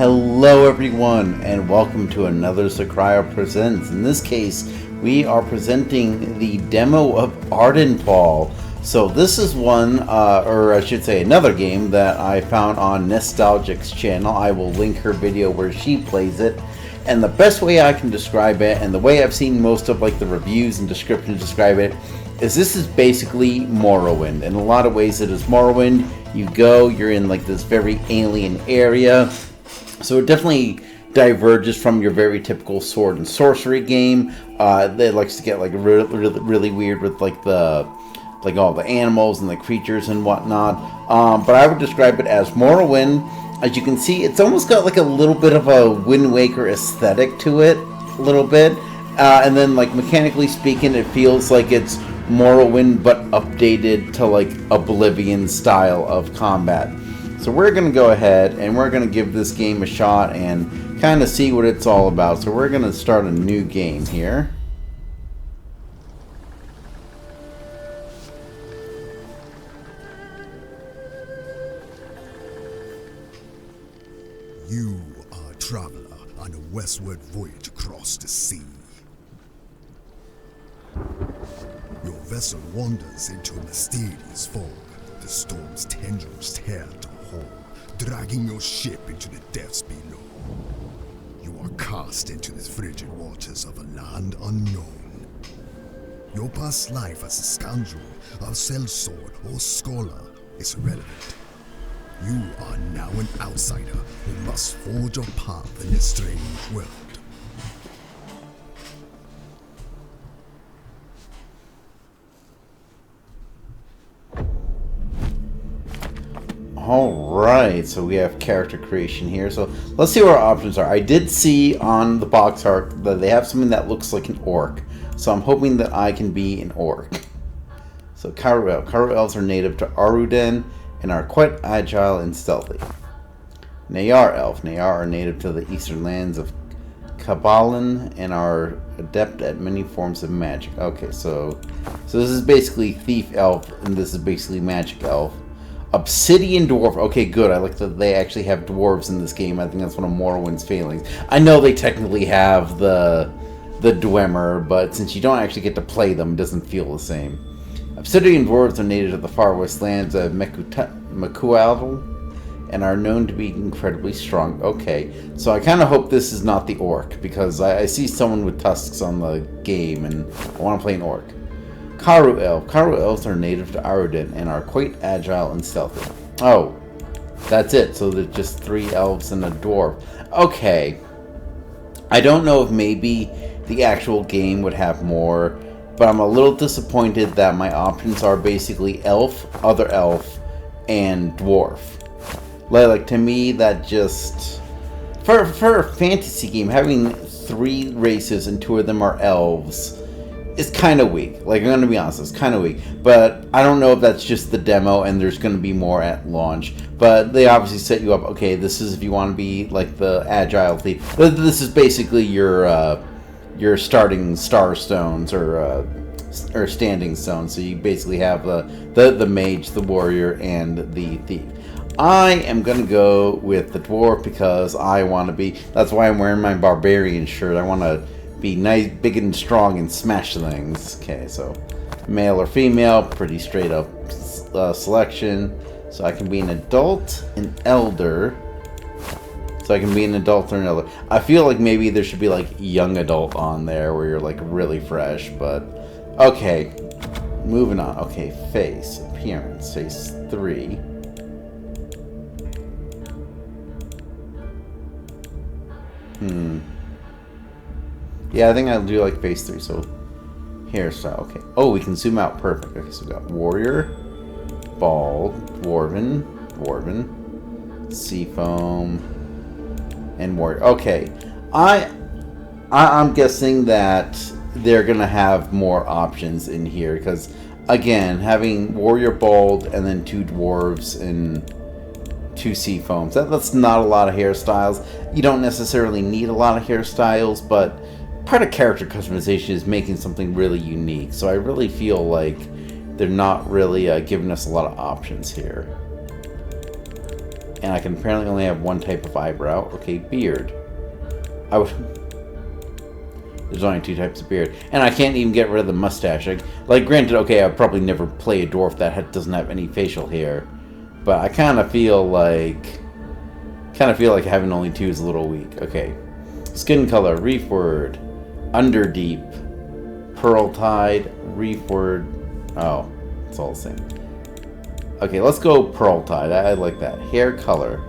Hello everyone, and welcome to another Xecryo Presents. In this case, we are presenting the demo of Ardenfall. So this is one, or I should say another game that I found on Nesstalgic's channel. I will link her video where she plays it. And the best way I can describe it, and the way I've seen most of like the reviews and descriptions describe it, is this is basically Morrowind. In a lot of ways it is Morrowind. You go, you're in like this very alien area. So it definitely diverges from your very typical sword and sorcery game. It likes to get like really weird with like all the animals and the creatures and whatnot. But I would describe it as Morrowind. As you can see, it's almost got like a little bit of a Wind Waker aesthetic to it, a little bit. And then like mechanically speaking, it feels like it's Morrowind but updated to like Oblivion style of combat. So we're going to go ahead and we're going to give this game a shot and kind of see what it's all about. So we're going to start a new game here. You are a traveler on a westward voyage across the sea. Your vessel wanders into a mysterious fog. The storm's tendrils tear at the hull, dragging your ship into the depths below. You are cast into the frigid waters of a land unknown. Your past life as a scoundrel, a sellsword, or scholar is irrelevant. You are now an outsider who must forge a path in a strange world. Alright, so we have character creation here. So let's see what our options are. I did see on the box art that they have something that looks like an orc. So I'm hoping that I can be an orc. So Karu elves are native to Aruden and are quite agile and stealthy. Nayar elf. Nayar are native to the eastern lands of Kabbalan and are adept at many forms of magic. Okay, so this is basically thief elf and this is basically magic elf. Obsidian dwarf. Okay, good. I like that they actually have dwarves in this game. I think that's one of Morrowind's failings. I know they technically have the Dwemer, but since you don't actually get to play them, it doesn't feel the same. Obsidian dwarves are native to the far west lands of Mekual and are known to be incredibly strong. Okay, so I kind of hope this is not the orc, because I see someone with tusks on the game, and I want to play an orc. Karu elf. Karu elves are native to Aruden and are quite agile and stealthy. Oh, that's it. So there's just 3 elves and a dwarf. Okay. I don't know if maybe the actual game would have more, but I'm a little disappointed that my options are basically elf, other elf, and dwarf. Like to me, that just for a fantasy game, having 3 races and 2 of them are elves, it's kind of weak. Like, I'm going to be honest, it's kind of weak. But I don't know if that's just the demo and there's going to be more at launch. But they obviously set you up, okay, this is if you want to be like the agile thief. This is basically your starting star stones or standing stones. So you basically have the mage, the warrior, and the thief. I am going to go with the dwarf because I want to be... That's why I'm wearing my barbarian shirt. I want to be nice, big and strong, and smash things. Okay, so male or female, pretty straight up selection. So I can be an adult, an elder. So I can be an adult or an elder. I feel like maybe there should be like young adult on there where you're like really fresh, but okay. Moving on. Okay, face, appearance, face 3. Yeah, I think I'll do like phase 3, so hairstyle, okay. Oh, we can zoom out, perfect. Okay, so we got warrior, bald, dwarven, seafoam, and warrior. Okay, I'm guessing that they're gonna have more options in here, because again, having warrior, bald, and then 2 dwarves and 2 seafoams, that's not a lot of hairstyles. You don't necessarily need a lot of hairstyles, but part of character customization is making something really unique. So I really feel like they're not really giving us a lot of options here. And I can apparently only have one type of eyebrow. Okay, beard. There's only 2 types of beard. And I can't even get rid of the mustache. Like, granted, okay, I'll probably never play a dwarf that doesn't have any facial hair. But I kind of feel like having only 2 is a little weak. Okay. Skin color, reef word, underdeep, pearl tide, reef word. Oh, it's all the same. Okay, let's go pearl tide. I like that. Hair color.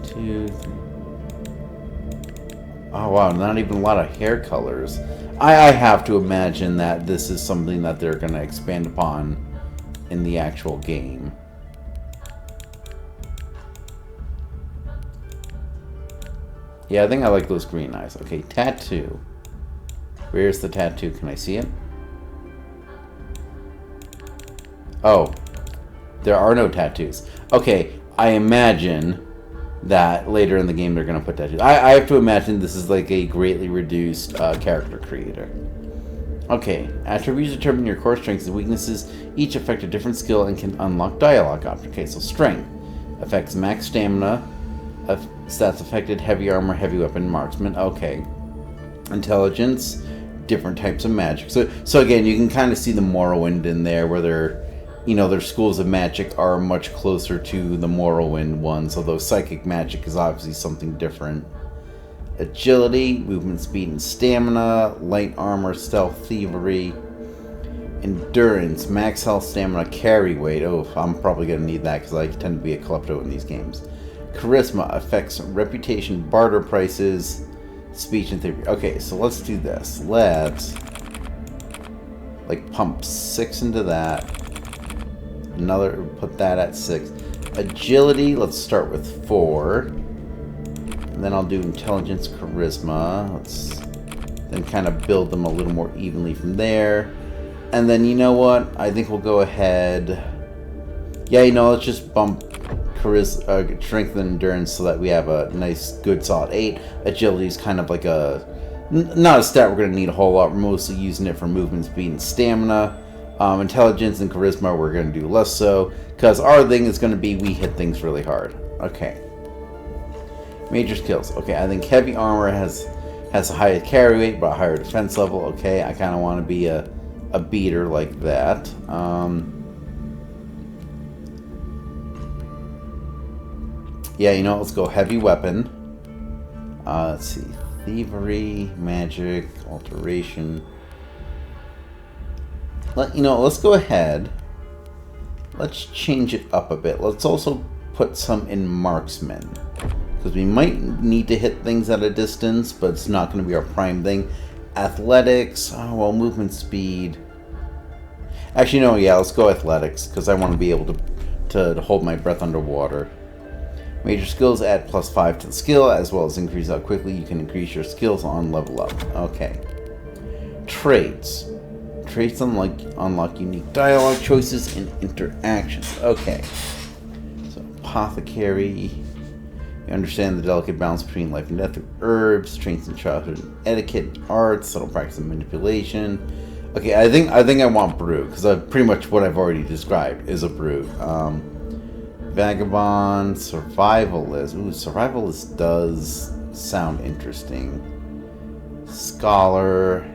2, 3. Oh wow, not even a lot of hair colors. I have to imagine that this is something that they're going to expand upon in the actual game. Yeah, I think I like those green eyes. Okay, tattoo. Where's the tattoo? Can I see it? Oh. There are no tattoos. Okay, I imagine that later in the game they're going to put tattoos. I have to imagine this is like a greatly reduced character creator. Okay, attributes determine your core strengths and weaknesses. Each affect a different skill and can unlock dialogue options. Okay, so strength affects max stamina. Stats affected: heavy armor, heavy weapon, marksman. Okay. Intelligence, different types of magic. So again, you can kind of see the Morrowind in there, where their schools of magic are much closer to the Morrowind ones, although psychic magic is obviously something different. Agility, movement speed and stamina, light armor, stealth, thievery. Endurance, max health, stamina, carry weight. Oh, I'm probably going to need that because I tend to be a klepto in these games. Charisma affects reputation, barter prices, speech and theory. Okay, so let's do this. Let's pump 6 into that. Put that at 6. Agility, let's start with 4. And then I'll do intelligence, charisma. Let's then kind of build them a little more evenly from there. And then, you know what? I think we'll go ahead. Yeah, let's just bump strength and endurance so that we have a nice, good, solid 8. Agility is kind of like not a stat we're going to need a whole lot. We're mostly using it for movement speed and stamina. Intelligence and charisma we're going to do less so, because our thing is going to be we hit things really hard. Okay. Major skills. Okay, I think heavy armor has a higher carry weight but a higher defense level. Okay, I kind of want to be a beater like that. Yeah, let's go heavy weapon. Let's see. Thievery, magic, alteration. Let's go ahead. Let's change it up a bit. Let's also put some in marksman, because we might need to hit things at a distance, but it's not going to be our prime thing. Athletics. Oh, well, movement speed. Actually, no, yeah, let's go athletics, because I want to be able to hold my breath underwater. Major skills add +5 to the skill, as well as increase how quickly you can increase your skills on level up. Okay. Traits. Traits unlock unique dialogue choices and interactions. Okay. So, apothecary. You understand the delicate balance between life and death through herbs, traits in childhood and etiquette, arts, subtle practice and manipulation. Okay, I think I want brew, because pretty much what I've already described is a brew. Vagabond, survivalist. Ooh, survivalist does sound interesting. Scholar.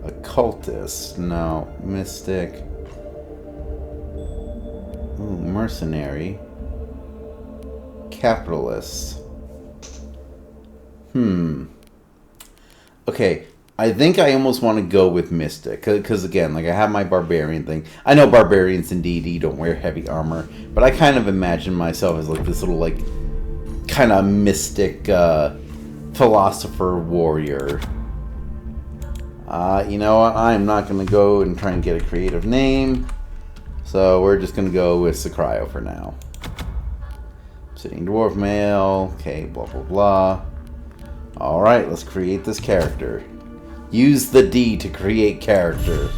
Occultist. No. Mystic. Ooh, mercenary. Capitalist. Okay. I think I almost want to go with Mystic, because again, I have my Barbarian thing. I know Barbarians in D&D don't wear heavy armor, but I kind of imagine myself as this little, kind of mystic philosopher warrior. You know what? I'm not going to go and try and get a creative name, so we're just going to go with Xecryo for now. Sitting dwarf male, okay, blah, blah, blah. Alright, let's create this character. Use the D to create character.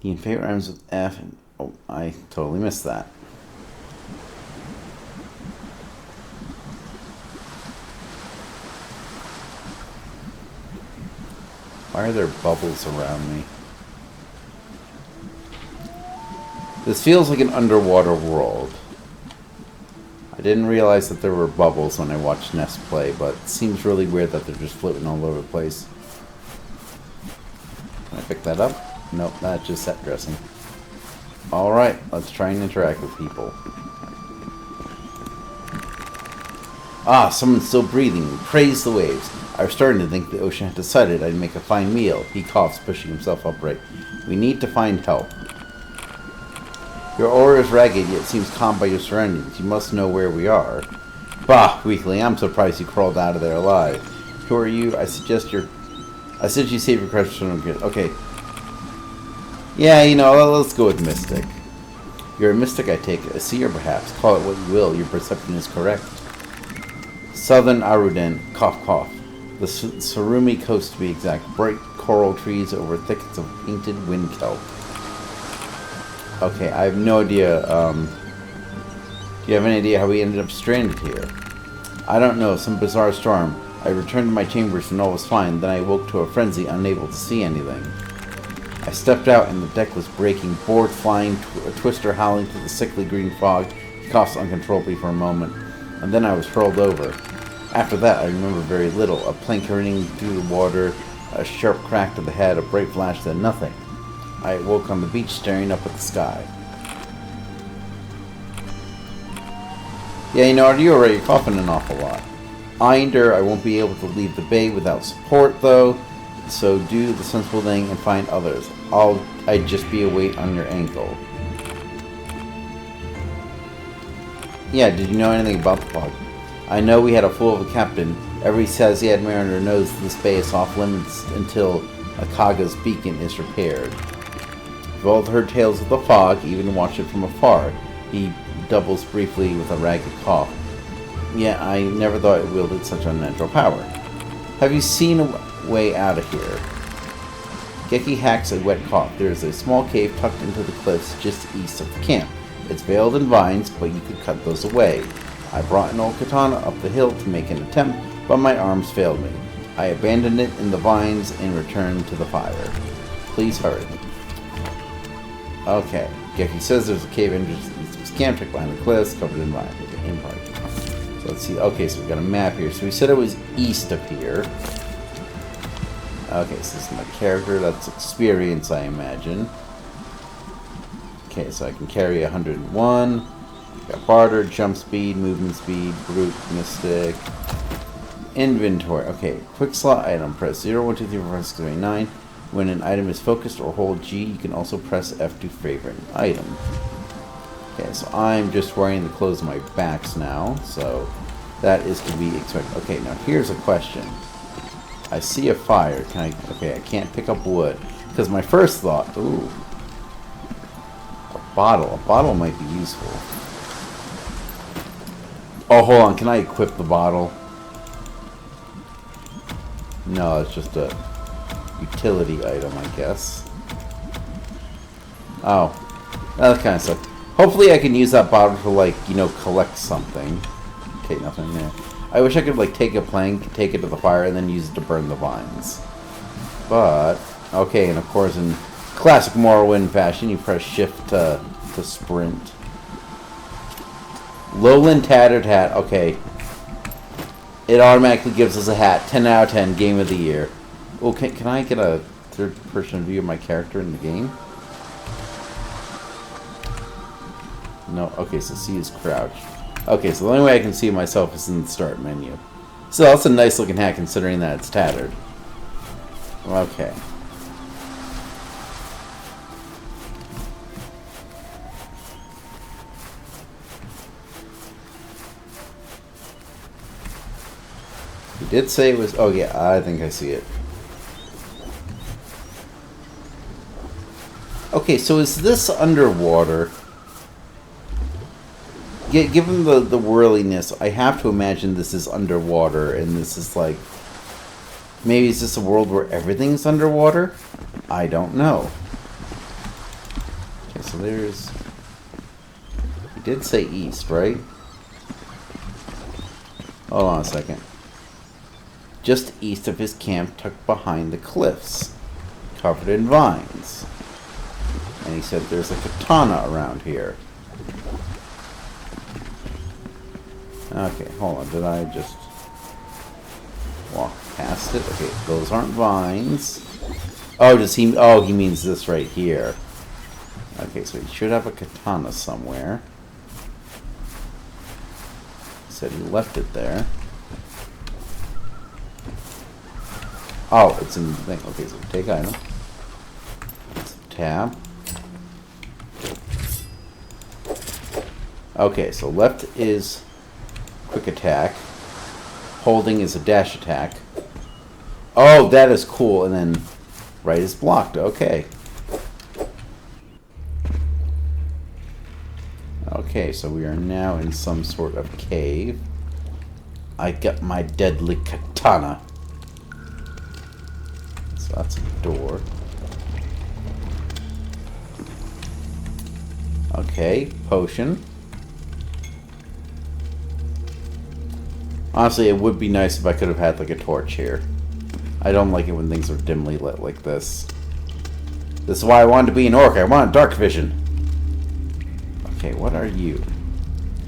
Your favorite rhymes with F. Oh, I totally missed that. Why are there bubbles around me? This feels like an underwater world. I didn't realize that there were bubbles when I watched Ness play, but it seems really weird that they're just floating all over the place. Can I pick that up? Nope, that's just set dressing. Alright, let's try and interact with people. Ah, someone's still breathing. Praise the waves. I was starting to think the ocean had decided I'd make a fine meal. He coughs, pushing himself upright. We need to find help. Your aura is ragged, yet seems calm by your surroundings. You must know where we are. Bah, weakling, I'm surprised you crawled out of there alive. Who are you? I suggest you save your crush from good. Okay. Yeah, you know, let's go with Mystic. You're a Mystic, I take it. A seer, perhaps. Call it what you will. Your perception is correct. Southern Aruden. Cough, cough. The Surumi coast, to be exact. Bright coral trees over thickets of painted wind kelp. Okay, I have no idea. Do you have any idea how we ended up stranded here? I don't know. Some bizarre storm. I returned to my chambers and all was fine. Then I woke to a frenzy, unable to see anything. I stepped out and the deck was breaking. Board flying, a twister howling through the sickly green fog. He coughs uncontrollably for a moment. And then I was hurled over. After that, I remember very little. A plank running through the water, a sharp crack to the head, a bright flash, then nothing. I awoke on the beach staring up at the sky. Yeah, you know, you're already coughing an awful lot. I endure. I won't be able to leave the bay without support, though. So do the sensible thing and find others. I'd just be a weight on your ankle. Yeah, did you know anything about the fog? I know we had a fool of a captain. Every says-he-had mariner knows this bay is off limits until Akaga's beacon is repaired. We've all heard tales of the fog, even watched it from afar. He doubles briefly with a ragged cough. Yeah, I never thought it wielded such unnatural power. Have you seen a way out of here? Geki hacks a wet cough. There is a small cave tucked into the cliffs just east of the camp. It's veiled in vines, but you could cut those away. I brought an old katana up the hill to make an attempt, but my arms failed me. I abandoned it in the vines and returned to the fire. Please hurry. Okay. Geki says there's a cave entrance east of his camp, tucked behind the cliffs, covered in vines. So let's see. Okay, so we've got a map here. So we said it was east of here. Okay, so this is my character. That's experience, I imagine. Okay, so I can carry 101. Got barter, jump speed, movement speed, brute, mystic, inventory. Okay, quick slot item. Press 0, 1, 2, 3, 4, 5, 6, 7, 8, 9. When an item is focused or hold G, you can also press F to favorite an item. Okay, so I'm just wearing the clothes on my backs now, so that is to be expected. Okay, now here's a question. I see a fire. Can I? Okay, I can't pick up wood because my first thought. Ooh, a bottle. A bottle might be useful. Oh, hold on. Can I equip the bottle? No, it's just a utility item, I guess. Oh, that kind of sucks. Hopefully I can use that bottle to, like, you know, collect something. Okay, nothing there. I wish I could, like, take a plank, take it to the fire, and then use it to burn the vines. But, okay, and of course in classic Morrowind fashion, you press shift to sprint. Lowland Tattered Hat. Okay. It automatically gives us a hat. 10 out of 10. Game of the year. Okay, can I get a third-person view of my character in the game? No. Okay, so C is crouch. Okay, so the only way I can see myself is in the start menu. So that's a nice-looking hat considering that it's tattered. Okay. He did say it was... Oh, yeah, I think I see it. Okay, so is this underwater? Yeah, given the whirliness, I have to imagine this is underwater, and this is like... Maybe is this a world where everything's underwater? I don't know. Okay, so there's... He did say east, right? Hold on a second. just east of his camp tucked behind the cliffs, covered in vines. And he said there's a katana around here. Okay, hold on. Did I just walk past it? Okay, those aren't vines. Oh, does he... Oh, he means this right here. Okay, so he should have a katana somewhere. He said he left it there. Oh, it's in the thing. Okay, so take item. Tab. Okay, so left is quick attack. Holding is a dash attack. Oh, that is cool. And then right is blocked. Okay. Okay, so we are now in some sort of cave. I got my deadly katana. So that's a door. Okay, potion. Honestly, it would be nice if I could have had like a torch here. I don't like it when things are dimly lit like this. This is why I wanted to be an orc. I want dark vision. Okay, what are you?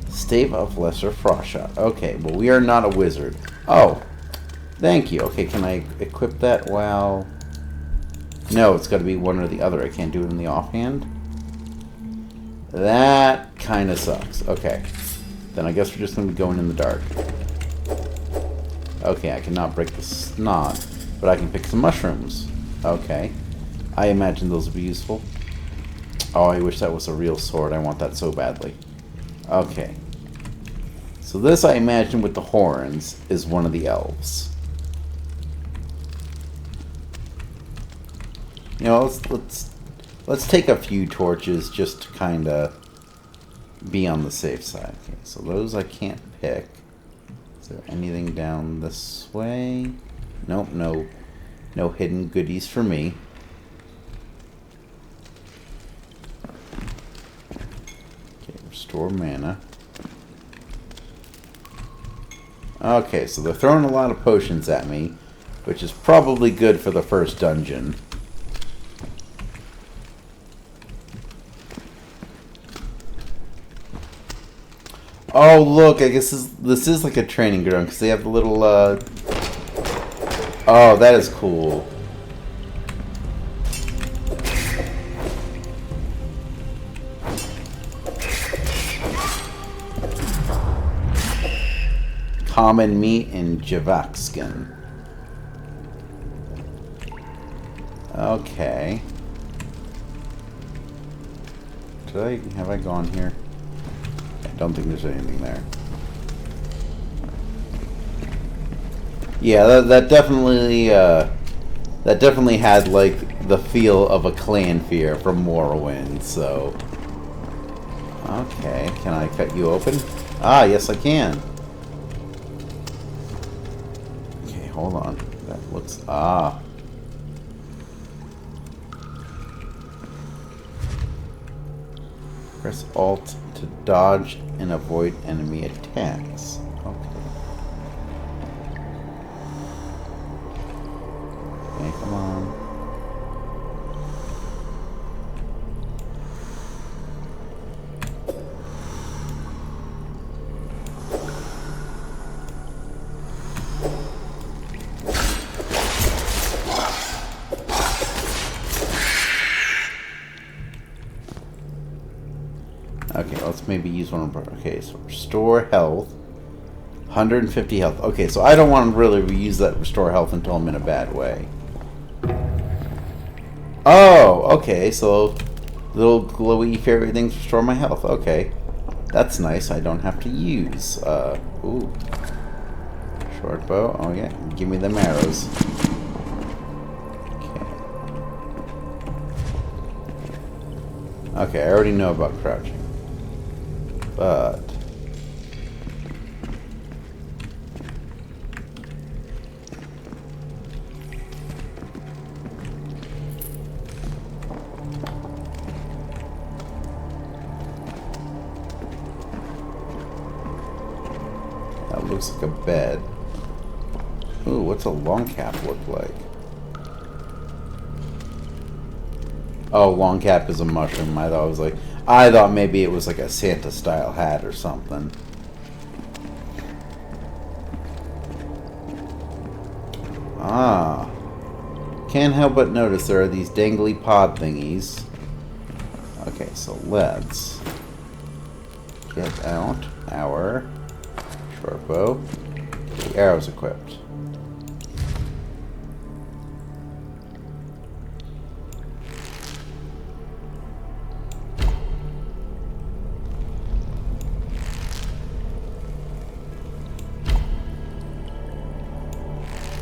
Stave of Lesser Frostshot. Okay, well we are not a wizard. Oh, thank you. Okay, can I equip that while... No, it's got to be one or the other. I can't do it in the offhand. That kind of sucks. Okay, then I guess we're just going to be going in the dark. Okay, I cannot break the snot, but I can pick some mushrooms. Okay, I imagine those would be useful. Oh, I wish that was a real sword. I want that so badly. Okay. So this, I imagine, with the horns, is one of the elves. You know, let's take a few torches just to kind of be on the safe side. Okay, so those I can't pick. Is there anything down this way? Nope, no hidden goodies for me. Restore mana. Okay, so they're throwing a lot of potions at me, which is probably good for the first dungeon. Oh, look, I guess this is like a training ground, because they have the little, Oh, that is cool. Common meat and Javak skin. Okay. Have I gone here? I don't think there's anything there. Yeah, that definitely had like the feel of a clan fear from Morrowind. So, okay, can I cut you open? Ah, yes, I can. Hold on. That looks... Ah. Press Alt to dodge and avoid enemy attacks. Okay. Okay, come on. Okay, let's maybe use one of our... Okay, so restore health. 150 health. Okay, so I don't want to really reuse that restore health until I'm in a bad way. Oh, okay, so little glowy fairy things restore my health. Okay, that's nice. I don't have to use... Ooh. Short bow. Oh, yeah. Give me them arrows. Okay, I already know about crouching. But... that looks like a bed. Ooh, what's a long cap look like? Oh, long cap is a mushroom. I thought maybe it was like a Santa style hat or something. Ah. Can't help but notice there are these dangly pod thingies. Okay, so let's get out our short bow. The arrow's equipped.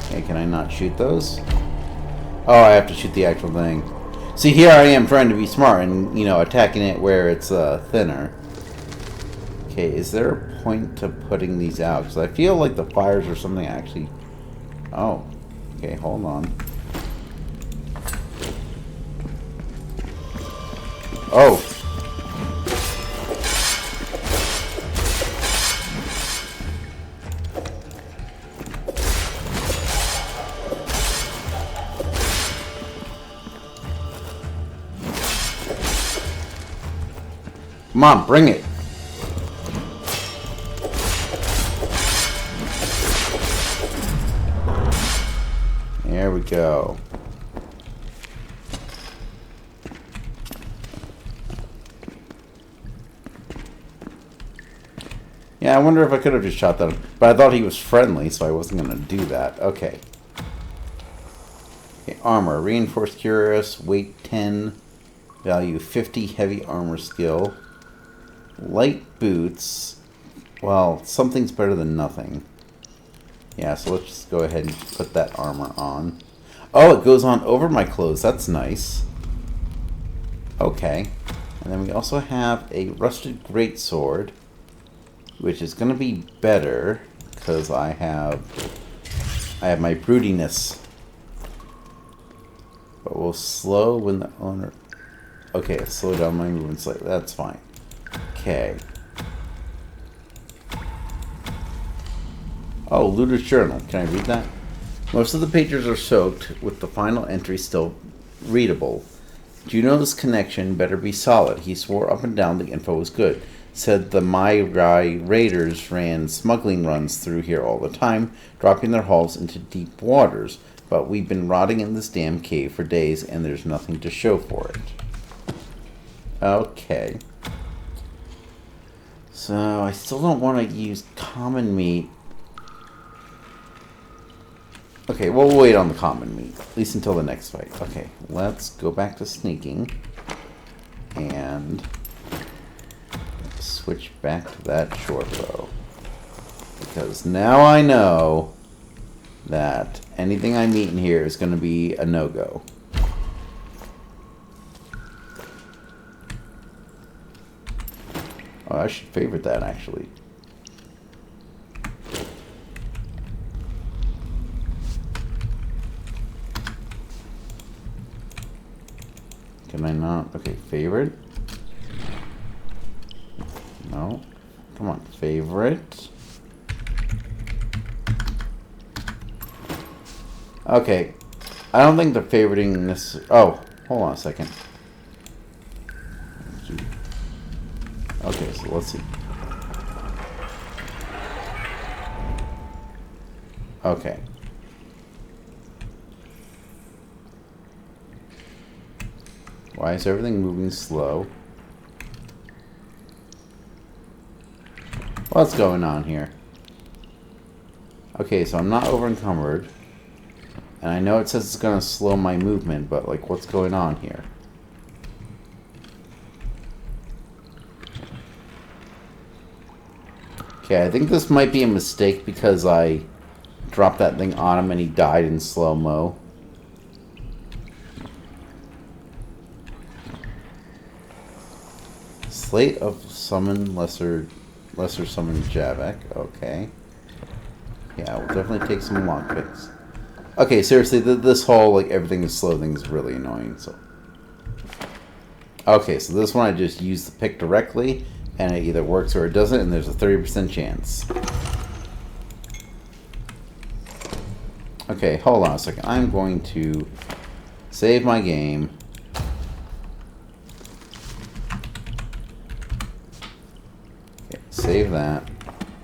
Okay, can I not shoot those? Oh, I have to shoot the actual thing. See, here I am trying to be smart and, you know, attacking it where it's thinner. Okay, is there a point to putting these out? Because I feel like the fires or something actually... Oh. Okay, hold on. Oh! Come on, bring it! There we go. Yeah, I wonder if I could have just shot that. But I thought he was friendly, so I wasn't going to do that. Okay. Okay, armor. Reinforced cuirass, weight 10, value 50, heavy armor skill. Light boots. Well, something's better than nothing. Yeah, so let's just go ahead and put that armor on. Oh, it goes on over my clothes. That's nice. Okay. And then we also have a rusted greatsword, which is going to be better because I have my broodiness. But we'll slow when the owner... Okay, slow down my movement slightly. That's fine. Okay. Oh, Looter's Journal. Can I read that? Most of the pages are soaked, with the final entry still readable. Juno's connection better be solid. He swore up and down the info was good. Said the Mai-Rai raiders ran smuggling runs through here all the time, dropping their hauls into deep waters. But we've been rotting in this damn cave for days, and there's nothing to show for it. Okay. So, I still don't want to use common meat. Okay, we'll wait on the common meat, at least until the next fight. Okay, let's go back to sneaking. And switch back to that short bow. Because now I know that anything I meet in here is going to be a no-go. Oh, I should favorite that, actually. Can I not? Okay, favorite. No. Come on, favorite. Okay. I don't think the favoriting this... Oh, hold on a second. Okay, so let's see. Okay. Why is everything moving slow? What's going on here? Okay, so I'm not over encumbered. And I know it says it's going to slow my movement, but like, what's going on here? Okay, I think this might be a mistake because I dropped that thing on him and he died in slow-mo. Slate of summon lesser summon Javek. Okay. Yeah, we'll definitely take some lockpicks. Okay, seriously, this whole like everything is slow thing is really annoying. So. Okay, so this one I just use the pick directly, and it either works or it doesn't, and there's a 30% chance. Okay, hold on a second. I'm going to save my game. Okay, save that.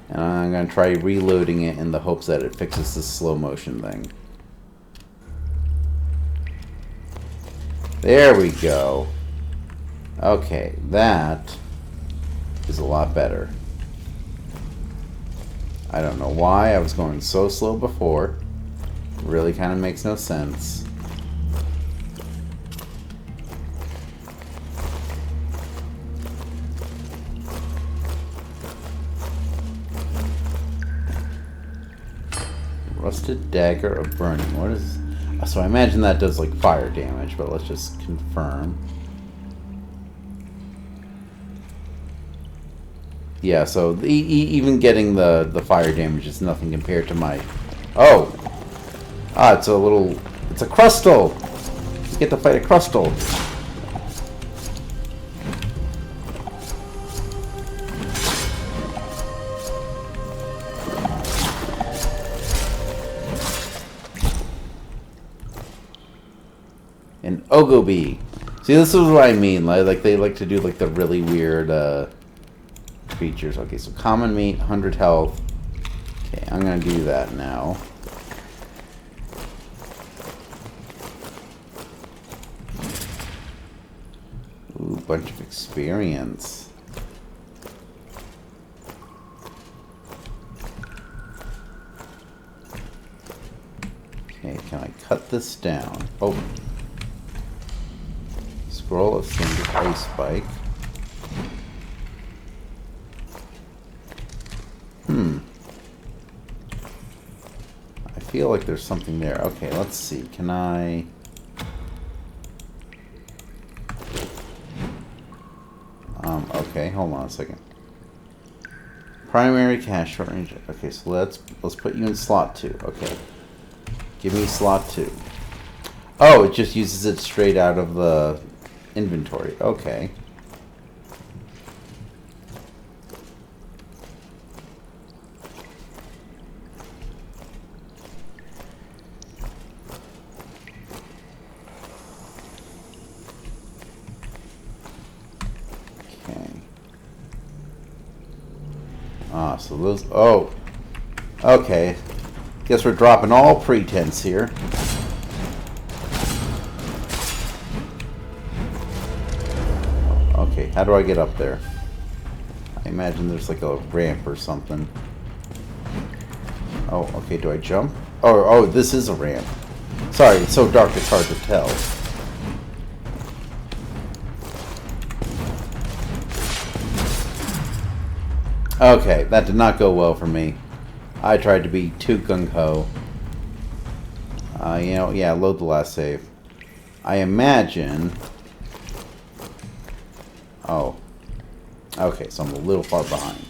And I'm going to try reloading it in the hopes that it fixes this slow motion thing. There we go. Okay, that is a lot better. I don't know why I was going so slow before. Really kind of makes no sense. Rusted dagger of burning. What is... So I imagine that does like fire damage, but let's just confirm. Yeah, so even getting the fire damage is nothing compared to my... Oh! Ah, it's a little... It's a crustal! You get to fight a crustal. An Ogobi. See, this is what I mean. Like they like to do like the really weird features. Okay, so common meat, 100 health. Okay, I'm gonna do that now. Ooh, bunch of experience. Okay, can I cut this down? Oh. Scroll of Single Ice Spike. I feel like there's something there. Okay, let's see. Can I... okay, hold on a second. Primary cash short range. Okay, so let's put you in slot 2. Okay. Give me slot 2. Oh, it just uses it straight out of the inventory. Okay. Ah, so those... Oh. Okay. Guess we're dropping all pretense here. Okay, how do I get up there? I imagine there's like a ramp or something. Oh, okay, do I jump? Oh, this is a ramp. Sorry, it's so dark it's hard to tell. Okay, that did not go well for me. I tried to be too gung-ho. You know, yeah, load the last save. I imagine... Oh. Okay, so I'm a little far behind.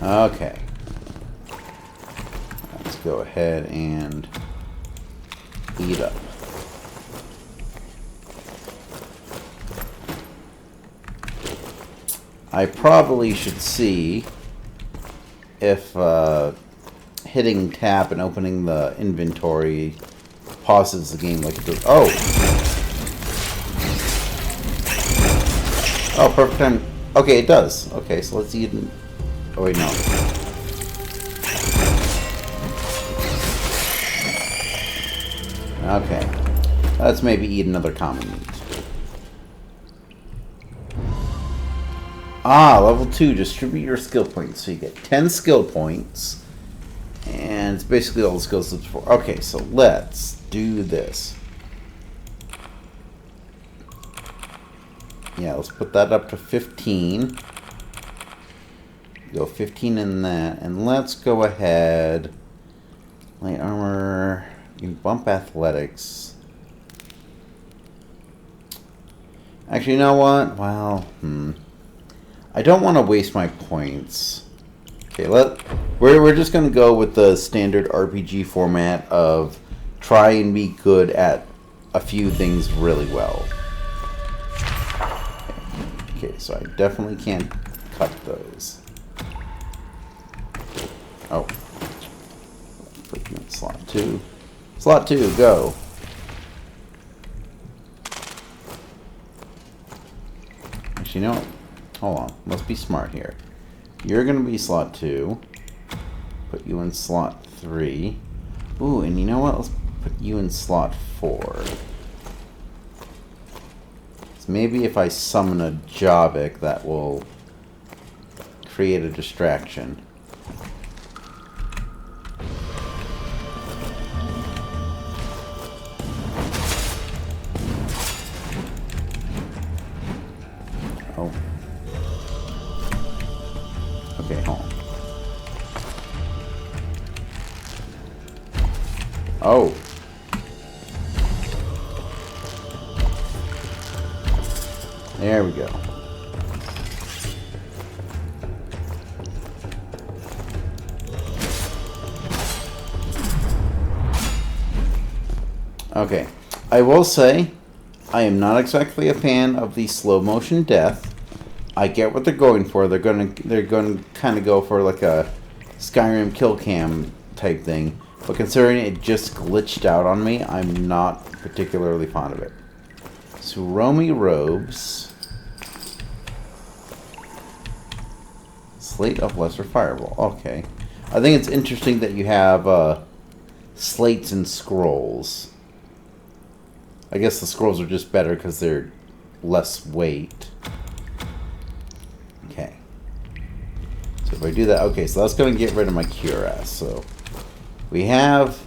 Okay. Let's go ahead and eat up. I probably should see if hitting tab and opening the inventory pauses the game like it does. Oh! Oh, perfect time. Okay, it does. Okay, so let's eat it. Oh, wait, no. Okay. Let's maybe eat another common meat. Ah, level 2. Distribute your skill points. So you get 10 skill points. And it's basically all the skills it's for. Okay, so let's do this. Yeah, let's put that up to 15. Go 15 in that, and let's go ahead. Light armor. You can bump athletics. Actually, you know what? Well, I don't want to waste my points. Okay, we're just gonna go with the standard RPG format of try and be good at a few things really well. Okay, so I definitely can't cut those. Oh. Slot 2. Slot 2, go. Actually, you know what? Hold on. Let's be smart here. You're going to be slot 2. Put you in slot 3. Ooh, and you know what? Let's put you in slot 4. So maybe if I summon a Jobbik, that will create a distraction. Oh. Okay, hold on. Oh. There we go. Okay. I will say, I am not exactly a fan of the slow motion death. I get what they're going for. They're going to kind of go for like a Skyrim kill cam type thing. But considering it just glitched out on me, I'm not particularly fond of it. Suromi robes. Slate of Lesser Fireball. Okay. I think it's interesting that you have slates and scrolls. I guess the scrolls are just better because they're less weight. Okay. So if I do that, okay, so that's going to get rid of my cuirass. So we have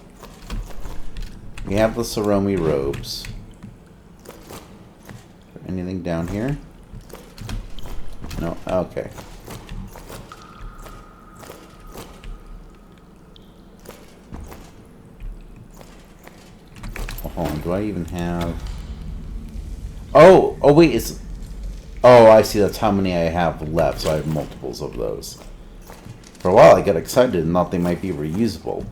the Suromi robes. Anything down here? No. Okay. Hold on, do I even have... Oh wait, it's... Oh, I see, that's how many I have left, so I have multiples of those. For a while I got excited and thought they might be reusable.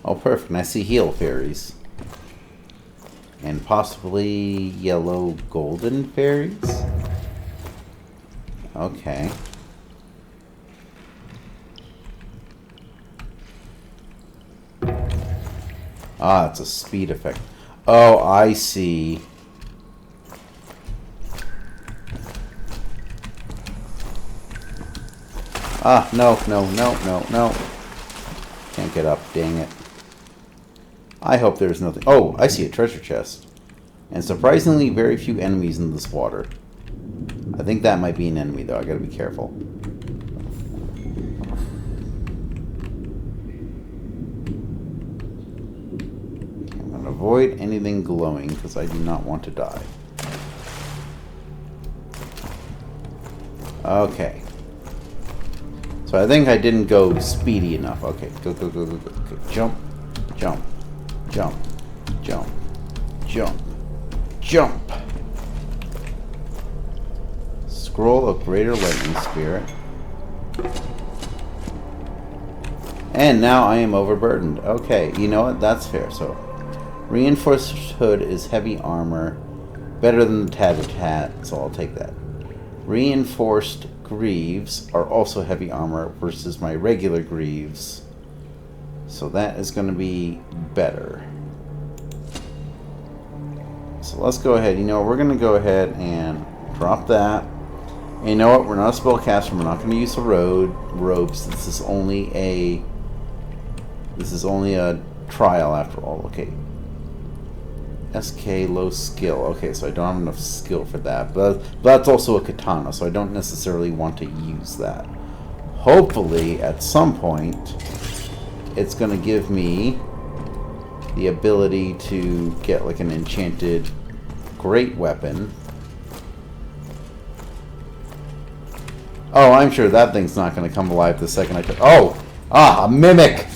Oh, perfect, and I see heal fairies. And possibly yellow golden fairies? Okay. Ah, it's a speed effect. Oh, I see. Ah, no. Can't get up, dang it. I hope there's nothing. Oh, I see a treasure chest. And surprisingly very few enemies in this water. I think that might be an enemy, though. I gotta be careful. I'm gonna avoid anything glowing because I do not want to die. Okay. So I think I didn't go speedy enough. Okay, go. Okay. Jump. Scroll of Greater Lightning Spirit. And now I am overburdened. Okay, you know what? That's fair. So, Reinforced Hood is heavy armor. Better than the Tattered Hat, so I'll take that. Reinforced Greaves are also heavy armor versus my regular Greaves. So that is going to be better. So let's go ahead. You know, we're going to go ahead and drop that. And you know what? We're not a spellcaster. We're not going to use the robes. This is only a trial after all. Okay. SK low skill. Okay, so I don't have enough skill for that. But that's also a katana, so I don't necessarily want to use that. Hopefully, at some point, it's going to give me the ability to get like an enchanted great weapon. Oh, I'm sure that thing's not going to come alive the second I... Oh! Ah, a mimic!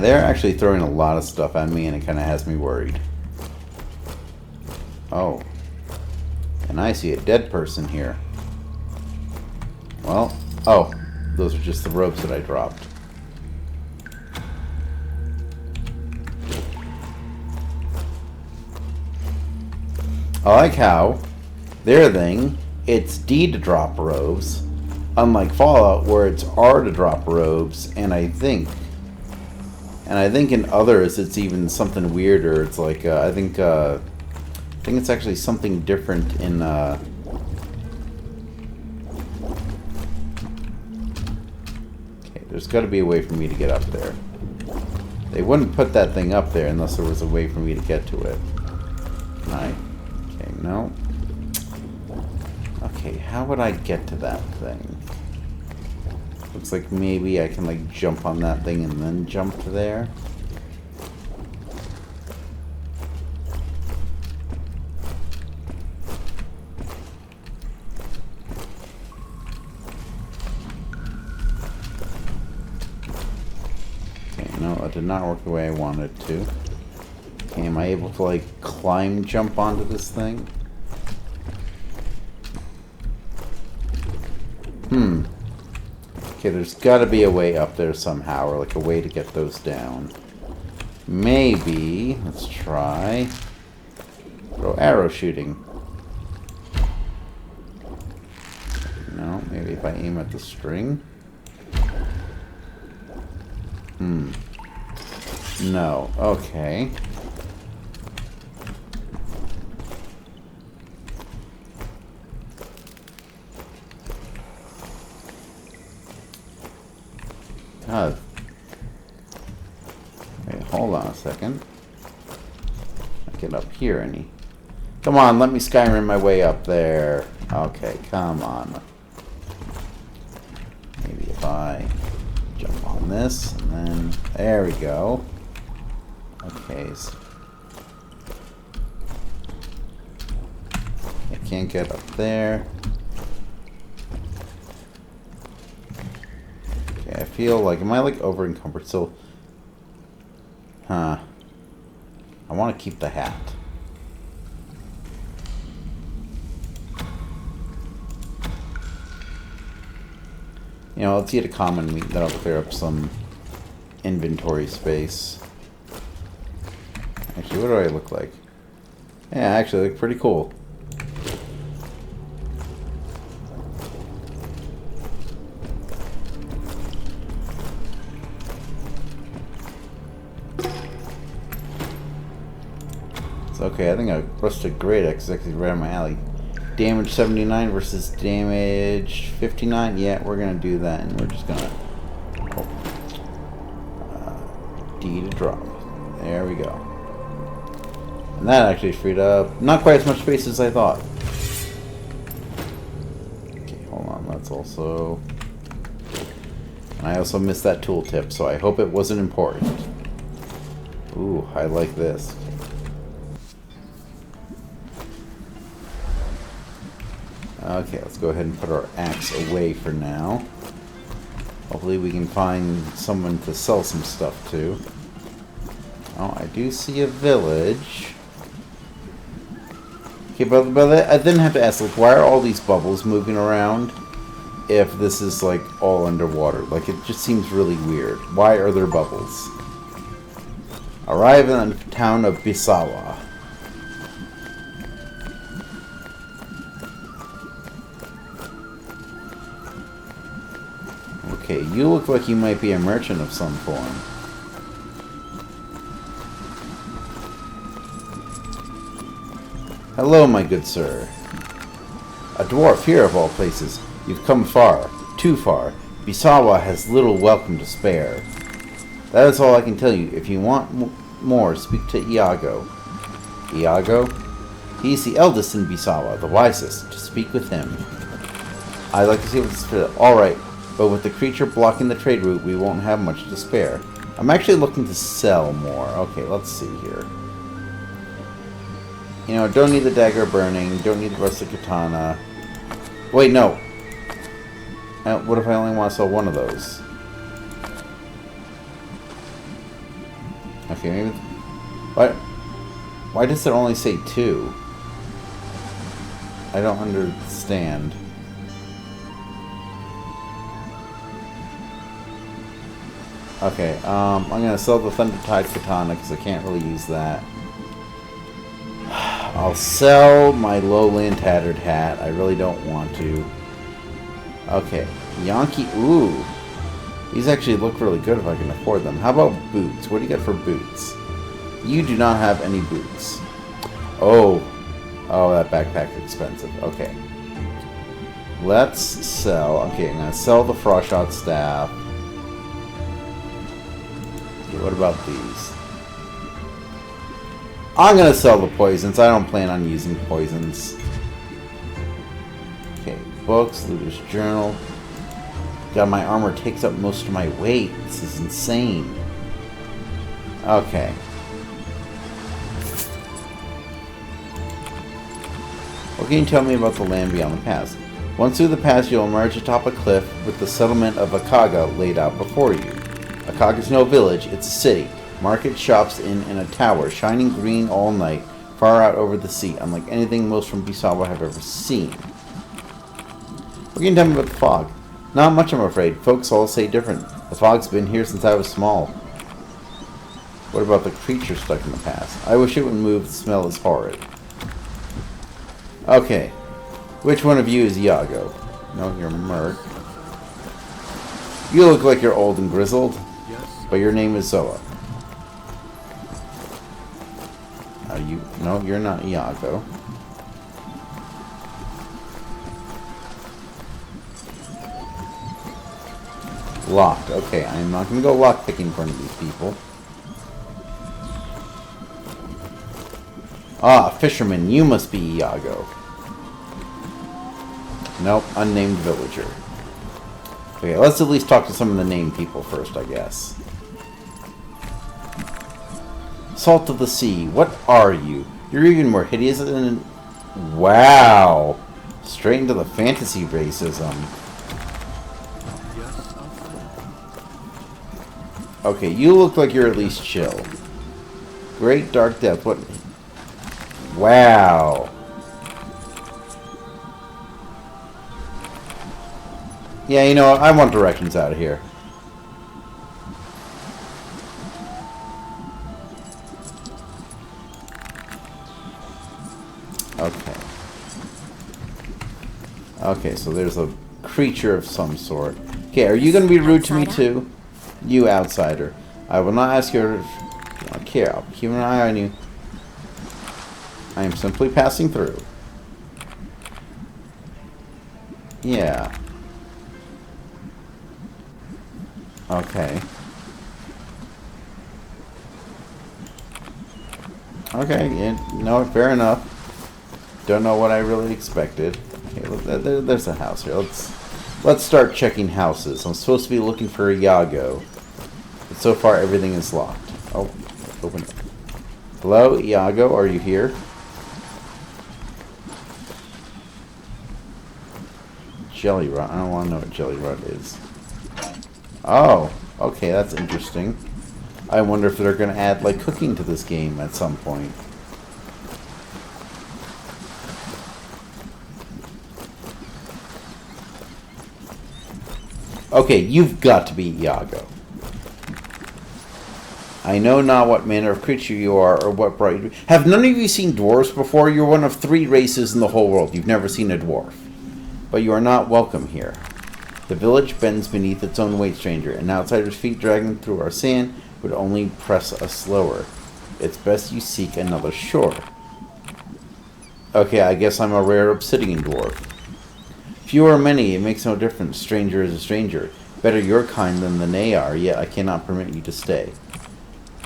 Man, they're actually throwing a lot of stuff at me, and it kind of has me worried. Oh. And I see a dead person here. Well, oh. Those are just the ropes that I dropped. I like how their thing, it's D to drop robes, unlike Fallout where it's R to drop robes, and I think in others it's even something weirder. It's like I think it's actually something different in okay, there's got to be a way for me to get up there. They wouldn't put that thing up there unless there was a way for me to get to it. Right. Okay, no. Okay, how would I get to that thing? Looks like maybe I can like jump on that thing and then jump to there. Okay, no, that did not work the way I wanted it to. Okay, am I able to like climb jump onto this thing? Okay, there's got to be a way up there somehow, or like a way to get those down. Maybe, let's try. Throw arrow shooting. No, maybe if I aim at the string. No, okay. God. Wait, hold on a second. I get up here any. Come on, let me Skyrim my way up there. Okay, come on. Maybe if I jump on this, and then there we go. Okay. So I can't get up there. I feel like, am I like over encumbered? So, I want to keep the hat. You know, let's eat a common meat. That'll clear up some inventory space. Actually, what do I look like? Yeah, actually, I look pretty cool. Okay, I think I rusted great X is actually right on my alley. Damage 79 versus damage 59. Yeah, we're gonna do that, and we're just gonna D to drop. There we go. And that actually freed up not quite as much space as I thought. Okay, hold on. That's also. And I also missed that tooltip, so I hope it wasn't important. Ooh, I like this. Okay, let's go ahead and put our axe away for now. Hopefully we can find someone to sell some stuff to. Oh, I do see a village. Okay, but I then have to ask, like, why are all these bubbles moving around if this is, like, all underwater? Like, it just seems really weird. Why are there bubbles? Arrive in the town of Bisawa. Okay, you look like you might be a merchant of some form. Hello, my good sir. A dwarf here of all places. You've come far, too far. Bisawa has little welcome to spare. That is all I can tell you. If you want more, speak to Iago. Iago? He's the eldest in Bisawa, the wisest. To speak with him. I'd like to see what's for. Alright. But with the creature blocking the trade route, we won't have much to spare. I'm actually looking to sell more. Okay, let's see here. You know, don't need the dagger burning. Don't need the rustic katana. Wait, no. What if I only want to sell one of those? Okay, maybe... What? Why does it only say 2? I don't understand. Okay, I'm gonna sell the Thundertide Katana because I can't really use that. I'll sell my Lowland Tattered Hat. I really don't want to. Okay, Yankee. Ooh, these actually look really good if I can afford them. How about boots? What do you get for boots? You do not have any boots. Oh, that backpack's expensive. Okay, let's sell. Okay, I'm gonna sell the Frostshot Staff. Okay, what about these? I'm gonna sell the poisons. I don't plan on using poisons. Okay, books, Looter's Journal. God, my armor takes up most of my weight. This is insane. Okay. What can you tell me about the land beyond the pass? Once through the pass, you'll emerge atop a cliff with the settlement of Akaga laid out before you. Akaga is no village, it's a city. Market, shops, inn, and a tower, shining green all night, far out over the sea, unlike anything most from Bisawa have ever seen. What can you tell me about the fog? Not much, I'm afraid. Folks all say different. The fog's been here since I was small. What about the creature stuck in the past? I wish it would move, the smell is horrid. Okay. Which one of you is Iago? No, you're Merc. You look like you're old and grizzled, but your name is Zoa. No, you're not Iago. Locked. Okay, I'm not going to go lockpicking in front of these people. Ah, fisherman, you must be Iago. Nope, unnamed villager. Okay, let's at least talk to some of the named people first, I guess. Salt of the Sea, what are you? You're even more hideous than... Wow! Straight into the fantasy racism. Okay, you look like you're at least chill. Great Dark Depth, what... Wow! Yeah, you know what? I want directions out of here. Okay. Okay, so there's a creature of some sort. Okay, are you going to be rude to me too? You outsider. I will not ask you to care. I'll keep an eye on you. I am simply passing through. Yeah. Okay. Okay, yeah, no, fair enough. Don't know what I really expected. Okay, there's a house here. Let's start checking houses. I'm supposed to be looking for Iago, but so far everything is locked. Oh, open it. Hello, Iago, are you here? Jelly Rod. I don't want to know what Jelly Rod is. Oh, okay, that's interesting. I wonder if they're going to add, like, cooking to this game at some point. Okay, you've got to be Iago. I know not what manner of creature you are, or what brought you... Have none of you seen dwarves before? You're one of 3 races in the whole world. You've never seen a dwarf. But you are not welcome here. The village bends beneath its own weight, stranger. An outsider's feet dragging through our sand would only press us slower. It's best you seek another shore. Okay, I guess I'm a rare obsidian dwarf. Few or many, it makes no difference. Stranger is a stranger. Better your kind than they are, yet I cannot permit you to stay.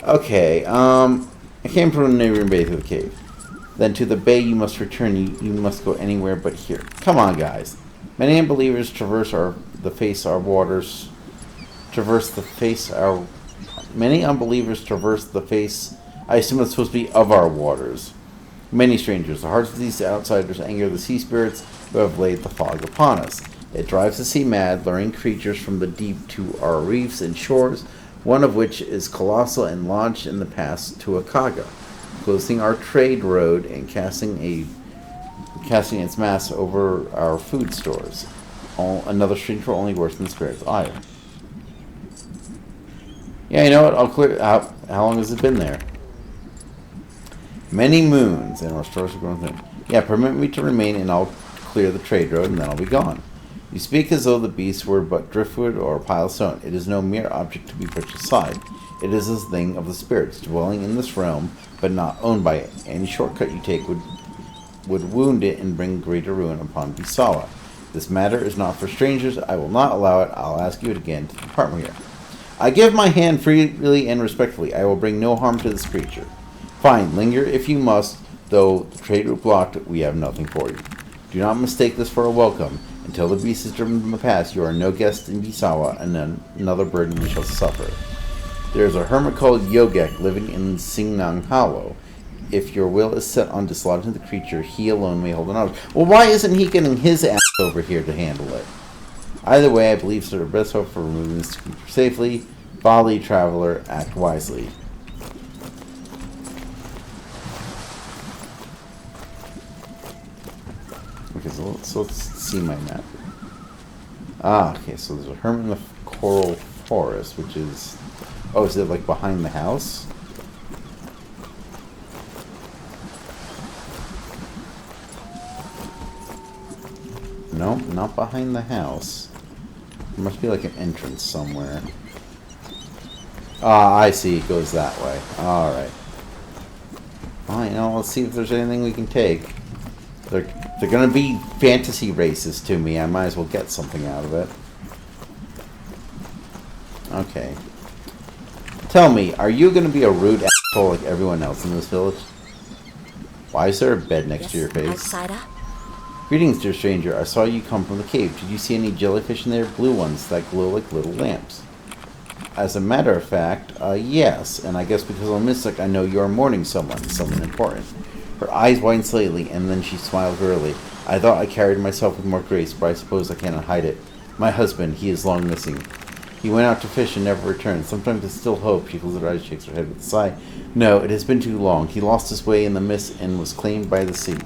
Okay, I came from the neighboring bay to the cave. Then to the bay you must return. You must go anywhere but here. Come on, guys. Many unbelievers traverse the face our waters. Many unbelievers traverse the face. I assume it's supposed to be of our waters. Many strangers. The hearts of these outsiders anger the sea spirits who have laid the fog upon us. It drives the sea mad, luring creatures from the deep to our reefs and shores, one of which is colossal and launched in the pass to Akaga, closing our trade road and casting its mass over our food stores. Another stranger only worse than Spirit's Ire. Yeah, you know what? I'll clear. How long has it been there? Many moons, and our stores are growing thin. Yeah, permit me to remain, and I'll clear the trade road, and then I'll be gone. You speak as though the beast were but driftwood or a pile of stone. It is no mere object to be pushed aside. It is a thing of the spirits, dwelling in this realm, but not owned by it. Any shortcut you take would wound it and bring greater ruin upon Bisawa. This matter is not for strangers. I will not allow it. I'll ask you again to depart from here. I give my hand freely and respectfully. I will bring no harm to this creature. Fine, linger if you must, though the trade route blocked, we have nothing for you. Do not mistake this for a welcome. Until the beast is driven from the past, you are no guest in Bisawa, and another burden you shall suffer. There is a hermit called Yogek living in Singnang Hollow. If your will is set on dislodging the creature, he alone may hold an honor. Well, why isn't he getting his ass over here to handle it? Either way, I believe Sir best hope for removing this creature safely. Folly, traveler, act wisely. Okay, so let's see my map. Okay, so there's a hermit in the coral forest, which is... Oh, is it like behind the house? No, not behind the house. There must be like an entrance somewhere. Ah, I see. It goes that way. Alright. Alright, now let's see if there's anything we can take. They're gonna be fantasy races to me. I might as well get something out of it. Okay. Tell me, are you gonna be a rude asshole like everyone else in this village? Why is there a bed next to your face? Outsider? Greetings, dear stranger. I saw you come from the cave. Did you see any jellyfish in there? Blue ones that glow like little lamps. As a matter of fact, yes. And I guess because I'm mystic, I know you are mourning someone important. Her eyes widened slightly, and then she smiled wearily. I thought I carried myself with more grace, but I suppose I cannot hide it. My husband, he is long missing. He went out to fish and never returned. Sometimes I still hope. She closes her eyes, shakes her head with a sigh. No, it has been too long. He lost his way in the mist and was claimed by the sea.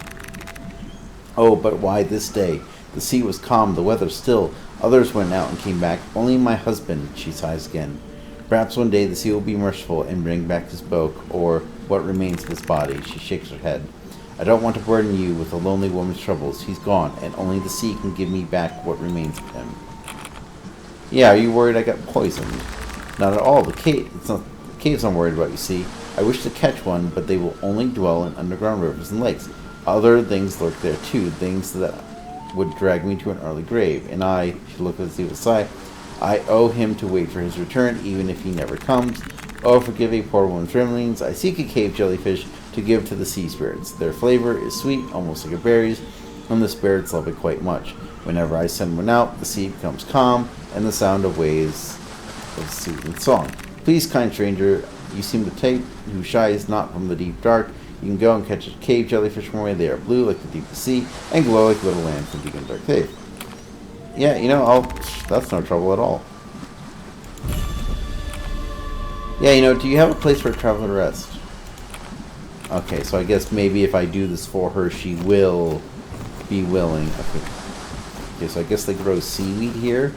Oh, but why this day? The sea was calm, the weather still. Others went out and came back. Only my husband, she sighs again. Perhaps one day the sea will be merciful and bring back his boat, or what remains of his body. She shakes her head. I don't want to burden you with a lonely woman's troubles. He's gone, and only the sea can give me back what remains of him. Yeah, are you worried I got poisoned? Not at all. It's not the caves I'm worried about, you see. I wish to catch one, but they will only dwell in underground rivers and lakes. Other things lurk there too, things that would drag me to an early grave. And she looked at the sea with a sigh, I owe him to wait for his return, even if he never comes. Oh, forgive a poor woman's ramblings. I seek a cave jellyfish to give to the sea spirits. Their flavor is sweet, almost like a berries, and the spirits love it quite much. Whenever I send one out, the sea becomes calm, and the sound of waves of soothing song. Please, kind stranger, you seem the type who shies not from the deep dark. You can go and catch a cave jellyfish from where they are blue like the deepest sea, and glow like little lamps in deep and dark cave. Yeah, you know, that's no trouble at all. Yeah, you know, do you have a place for a traveler to rest? Okay, so I guess maybe if I do this for her, she will be willing. Okay, so I guess they grow seaweed here.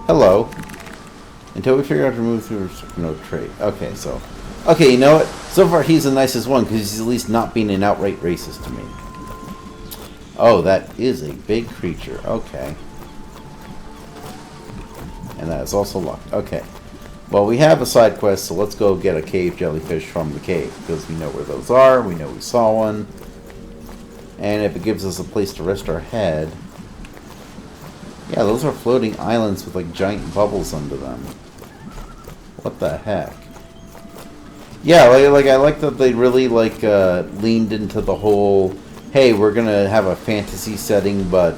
Hello. Until we figure out to move through no trade. Okay, so... Okay, you know what? So far he's the nicest one, because he's at least not being an outright racist to me. Oh, that is a big creature. Okay. And that is also locked. Okay. Well, we have a side quest, so let's go get a cave jellyfish from the cave, because we know where those are, we know we saw one. And if it gives us a place to rest our head... Yeah, those are floating islands with, like, giant bubbles under them. What the heck? Yeah, like I like that they really, like, leaned into the whole... Hey, we're gonna have a fantasy setting, but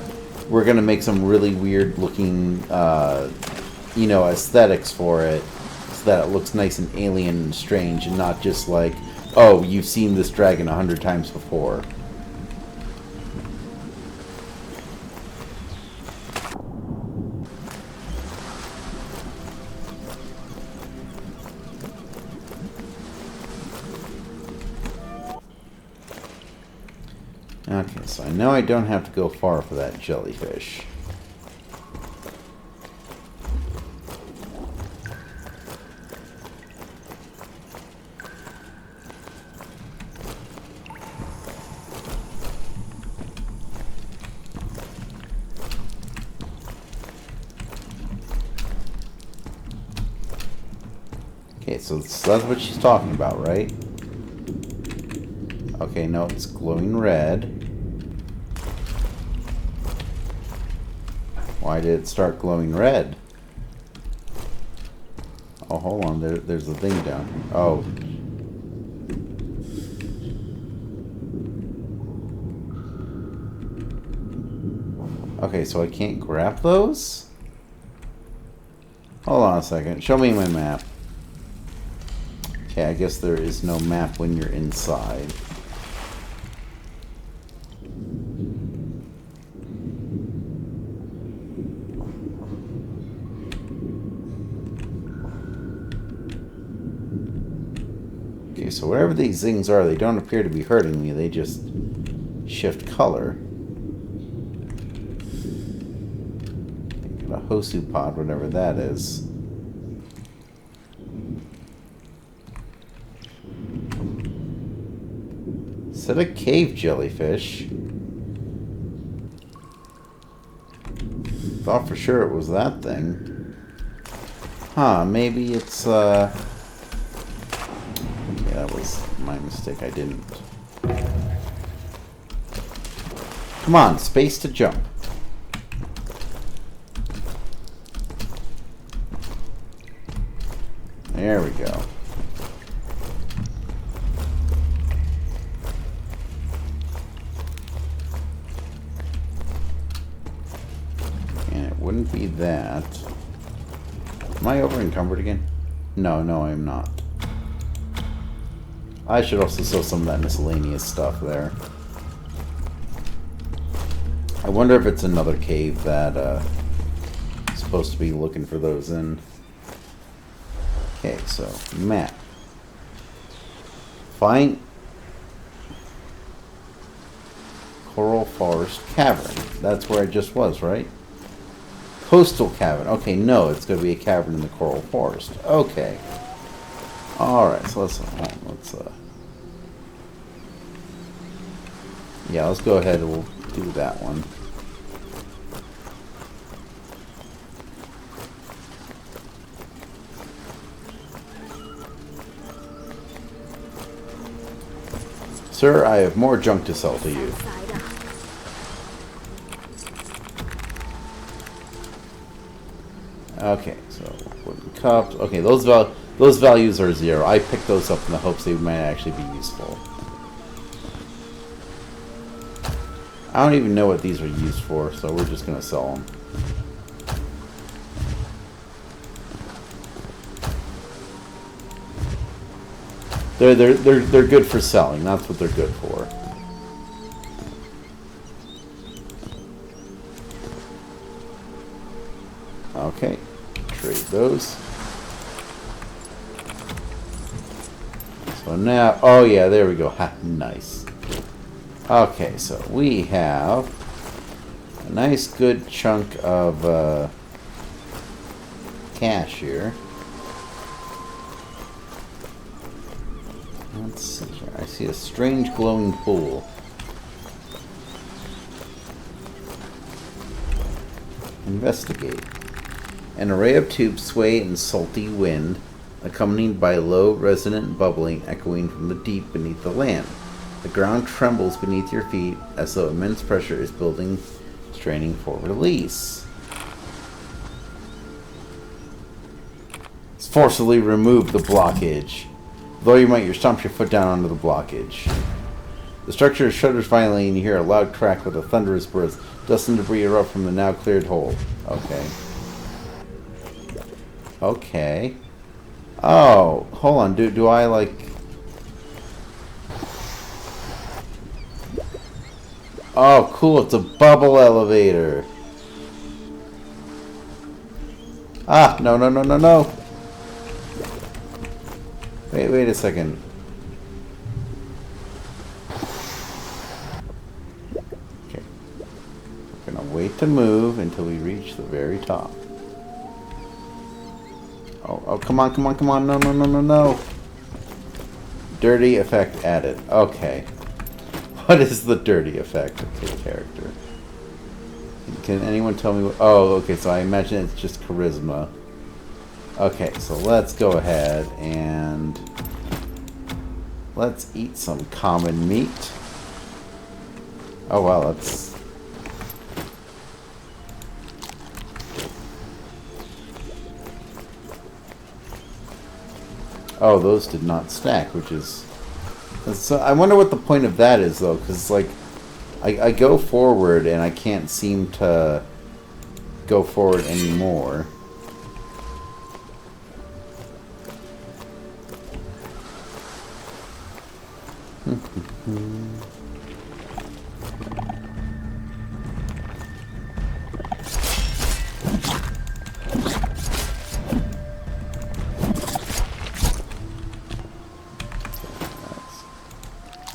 we're gonna make some really weird-looking, you know, aesthetics for it, so that it looks nice and alien and strange, and not just like, oh, you've seen this dragon 100 times before. Okay, so I know I don't have to go far for that jellyfish. Okay, so that's what she's talking about, right? Okay, no, it's glowing red. Why did it start glowing red? Oh, hold on, there's a thing down. Oh. Okay, so I can't grab those? Hold on a second, show me my map. Okay, I guess there is no map when you're inside. Okay, so whatever these things are, they don't appear to be hurting me, they just shift color. Got a Hosu pod, whatever that is. Is that a cave jellyfish? Thought for sure it was that thing. Huh, maybe it's, yeah, that was my mistake, I didn't. Come on, space to jump. There we go. Wouldn't be that. Am I over encumbered again? No, I'm not. I should also sell some of that miscellaneous stuff there. I wonder if it's another cave that is supposed to be looking for those in. Okay, so map. Find Coral Forest Cavern. That's where I just was, right? Coastal cavern. Okay, no, it's going to be a cavern in the coral forest. Okay. Alright, so let's yeah, let's go ahead and we'll do that one. Sir, I have more junk to sell to you. Okay, so wooden cups. Okay, those values are 0. I picked those up in the hopes they might actually be useful. I don't even know what these are used for, so we're just gonna sell them. They're good for selling. That's what they're good for. Okay. Trade those. So now, oh yeah, there we go. Ha, nice. Okay, so we have a nice good chunk of cash here. Let's see here. I see a strange glowing pool. Investigate. An array of tubes sway in salty wind, accompanied by low, resonant bubbling echoing from the deep beneath the land. The ground trembles beneath your feet as though immense pressure is building, straining for release. Forcibly remove the blockage. Though you might, you stomp your foot down onto the blockage. The structure shudders violently and you hear a loud crack with a thunderous burst. Dust and debris erupt from the now cleared hole. Okay. Okay. Oh, hold on. Do I like... Oh, cool. It's a bubble elevator. Ah, no. Wait a second. wait to move until we reach the very top. Oh, come on, come on, come on. No, no, no, no, no. Dirty effect added. Okay. What is the dirty effect of the character? Can anyone tell me what... Oh, okay, so I imagine it's just charisma. Okay, so let's go ahead and... let's eat some common meat. Oh, wow, that's... Oh, those did not stack, which is... So I wonder what the point of that is, though, because, like, I go forward and I can't seem to go forward anymore.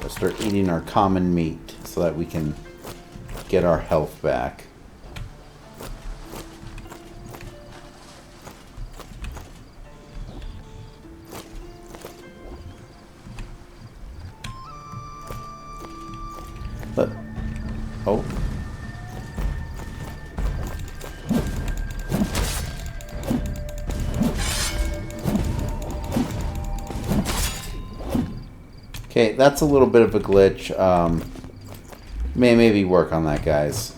Start eating our common meat so that we can get our health back. But oh. Okay, that's a little bit of a glitch. Maybe work on that, guys.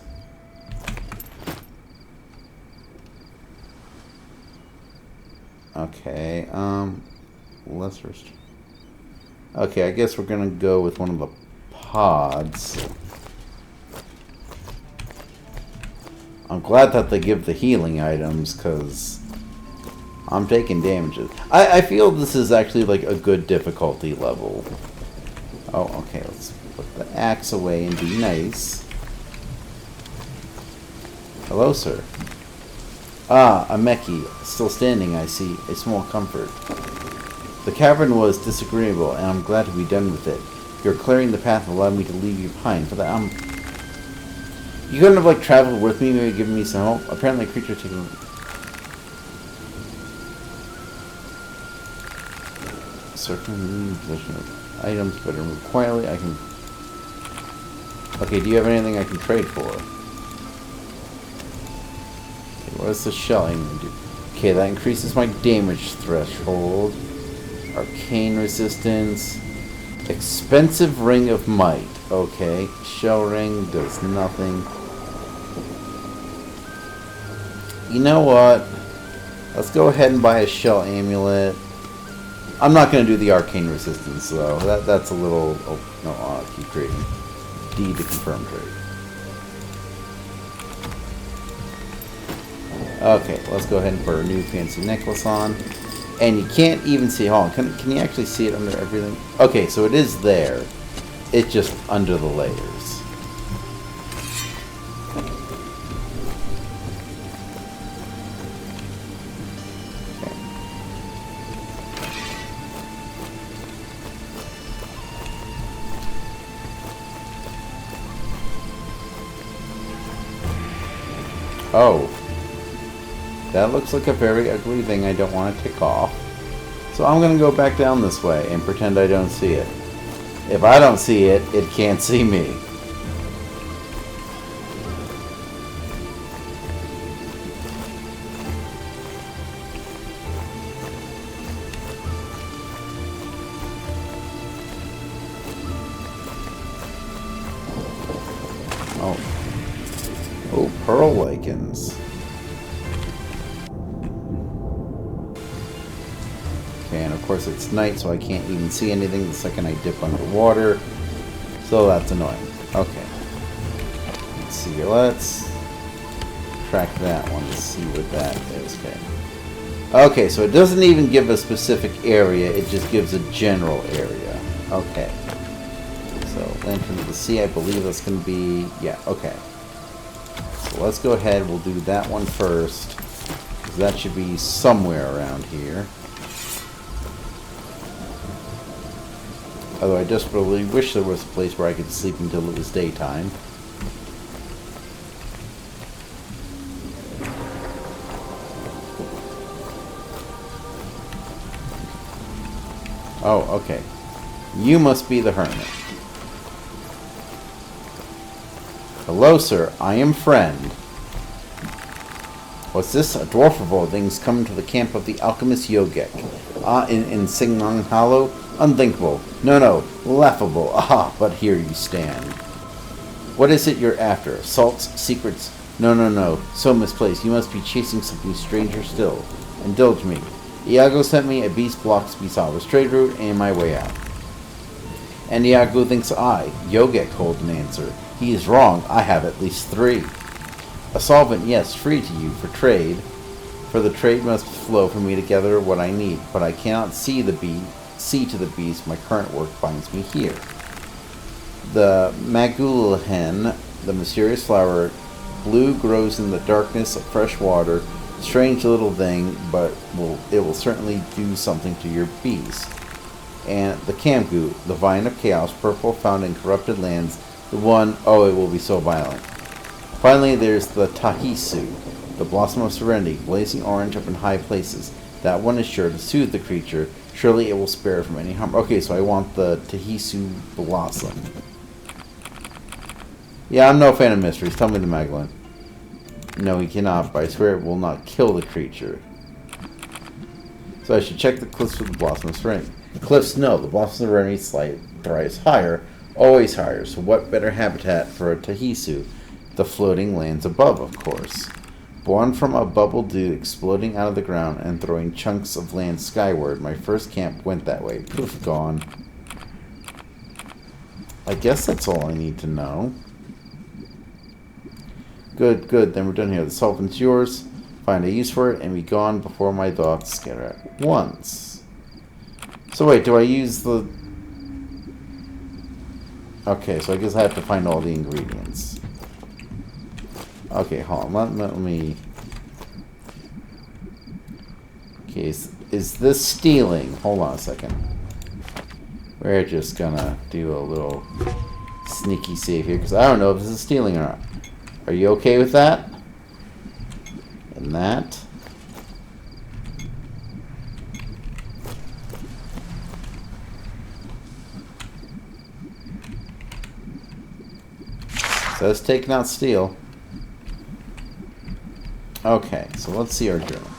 Okay, let's first... Okay, I guess we're gonna go with one of the pods. I'm glad that they give the healing items, because I'm taking damages. I feel this is actually like a good difficulty level. Oh, okay, let's put the axe away and be nice. Hello, sir. Ah, a Meki. Still standing, I see. A small comfort. The cavern was disagreeable, and I'm glad to be done with it. Your clearing the path allowed me to leave you behind. For that, you couldn't have, like, traveled with me, maybe given me some help? Apparently a creature taking... Circling position of items, but move quietly. I can... Okay, do you have anything I can trade for? Okay, what is the shell I'm going to do? Okay, that increases my damage threshold. Arcane resistance. Expensive ring of might. Okay, shell ring does nothing. You know what? Let's go ahead and buy a shell amulet. I'm not going to do the arcane resistance, though. That's a little... Oh, no, I'll keep trading. D to confirm trade. Okay, let's go ahead and put our new fancy necklace on. And you can't even see... Hold on, can you actually see it under everything? Okay, so it is there. It's just under the layers. Oh. That looks like a very ugly thing I don't want to tick off. So I'm going to go back down this way and pretend I don't see it. If I don't see it, it can't see me. Oh. Oh, pearl lichens. Okay, and of course it's night, so I can't even see anything the second I dip underwater. So that's annoying. Okay. Let's see, let's track that one to see what that is. Okay. Okay, so it doesn't even give a specific area, it just gives a general area. Okay. So, Lantern of the Sea, I believe that's going to be... Yeah, okay. So let's go ahead, we'll do that one first. Because that should be somewhere around here. Although I desperately wish there was a place where I could sleep until it was daytime. Oh, okay. You must be the hermit. Hello, sir. I am friend. What's this? A dwarf of all things come to the camp of the alchemist Yogek. In Singnong Hollow? Unthinkable. No. Laughable. Aha, but here you stand. What is it you're after? Assaults? Secrets? No. So misplaced. You must be chasing something stranger still. Indulge me. Iago sent me a beast blocks Bisawa's trade route and my way out. And Iago thinks Yogek, hold an answer. He is wrong. I have at least 3. A solvent, yes, free to you for trade. For the trade must flow for me to gather what I need, but I cannot see to the beast. My current work binds me here. The Magulhen, the mysterious flower, blue, grows in the darkness of fresh water. Strange little thing, but it will certainly do something to your beast. And the Kamgu, the vine of chaos, purple, found in corrupted lands. The one, it will be so violent. Finally, there's the Tahisu, the blossom of serenity, blazing orange up in high places. That one is sure to soothe the creature. Surely it will spare from any harm. Okay, so I want the Tahisu blossom. Yeah, I'm no fan of mysteries. Tell me the Magdalene. No, he cannot, but I swear it will not kill the creature. So I should check the cliffs for the blossom of serenity. The cliffs, no. The blossom of serenity thrives higher, always higher. So what better habitat for a Tahisu? The floating lands above, of course. Born from a bubble dew exploding out of the ground and throwing chunks of land skyward, my first camp went that way. Poof, gone. I guess that's all I need to know. Good, then we're done here. The solvent's yours. Find a use for it and be gone before my thoughts scatter at once. So wait, do I use the... Okay, so I guess I have to find all the ingredients. Okay, hold on. Let me... Okay, is this stealing? Hold on a second. We're just gonna do a little sneaky save here, because I don't know if this is stealing or not. Are you okay with that? And that? So let's take not steal. Okay, so let's see our journal.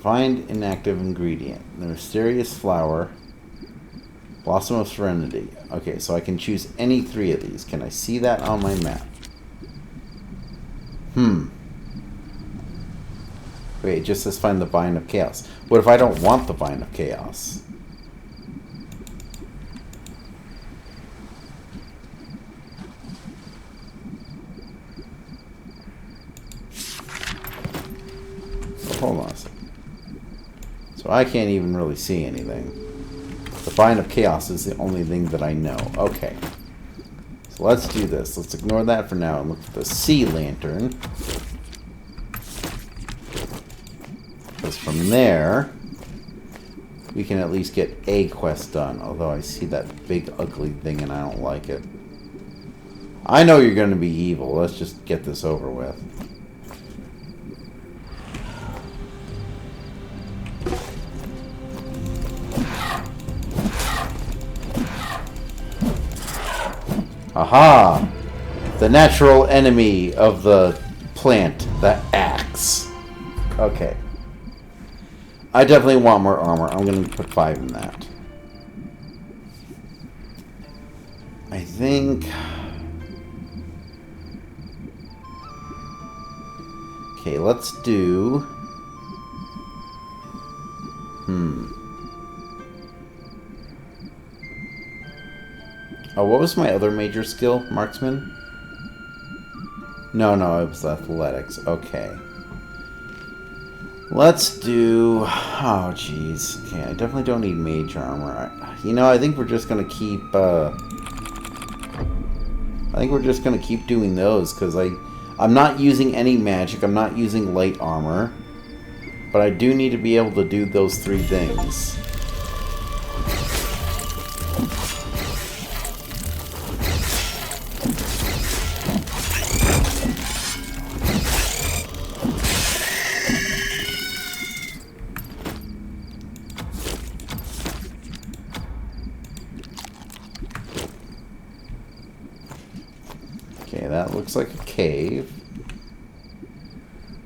Find inactive ingredient. The mysterious flower. Blossom of Serenity. Okay, so I can choose any 3 of these. Can I see that on my map? Wait, it just says find the Vine of Chaos. What if I don't want the Vine of Chaos? Hold on a second. So I can't even really see anything. The Vine of Chaos is the only thing that I know. Okay. So let's do this. Let's ignore that for now and look for the Sea Lantern. Because from there, we can at least get a quest done. Although I see that big ugly thing and I don't like it. I know you're going to be evil. Let's just get this over with. Aha! The natural enemy of the plant, the axe. Okay. I definitely want more armor. I'm going to put 5 in that. I think... Okay, let's do... Oh, what was my other major skill? Marksman? No, it was athletics. Okay. Let's do... Oh, jeez. Okay, I definitely don't need mage armor. I think we're just gonna keep, I think we're just gonna keep doing those, because I'm not using any magic. I'm not using light armor. But I do need to be able to do those 3 things. Okay, that looks like a cave.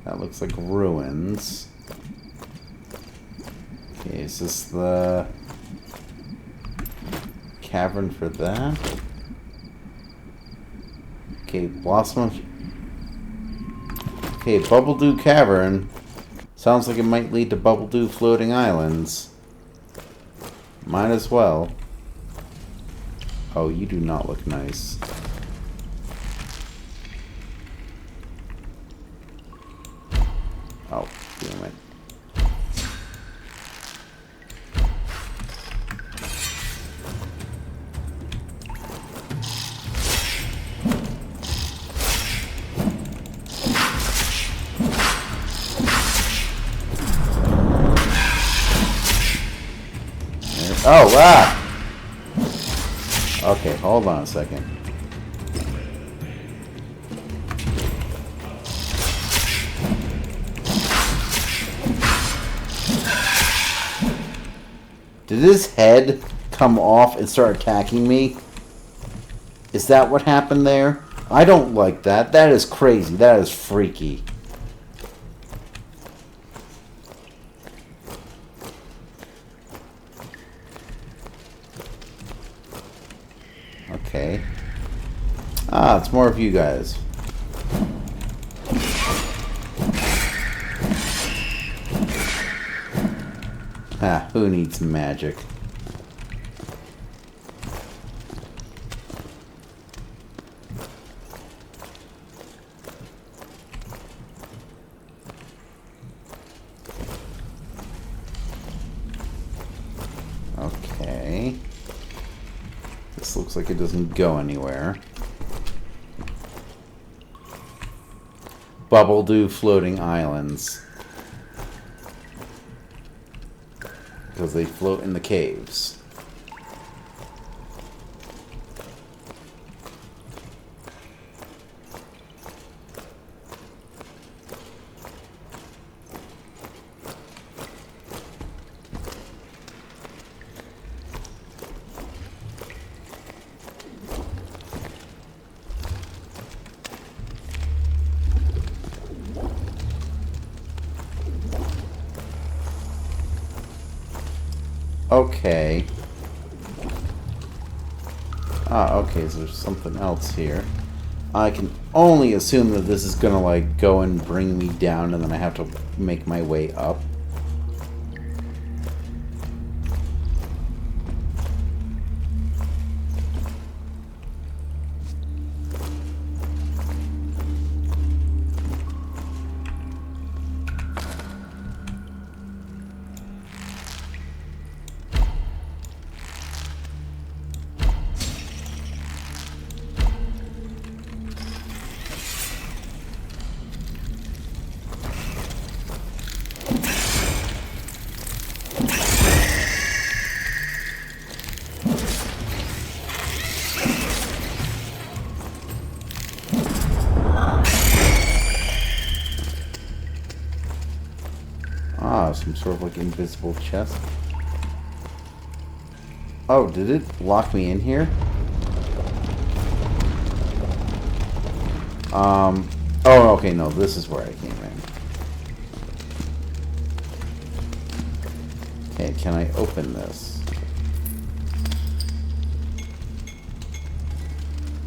That looks like ruins. Okay, is this the cavern for that? Okay, Blossom. Okay, Bubble Dew Cavern. Sounds like it might lead to Bubble Dew Floating Islands. Might as well. Oh, you do not look nice. Oh, damn it. Oh, ah! Okay, hold on a second. Did his head come off and start attacking me? Is that what happened there? I don't like that. That is crazy. That is freaky. Okay. Ah, it's more of you guys. Ah, who needs magic? Okay. This looks like it doesn't go anywhere. Bubble Dew Floating Islands. Because they float in the caves. Okay. Ah, okay, so there's something else here. I can only assume that this is gonna, like, go and bring me down, and then I have to make my way up. Ah, some sort of like invisible chest. Oh, did it lock me in here? Oh, okay, no, this is where I came in. Okay, can I open this?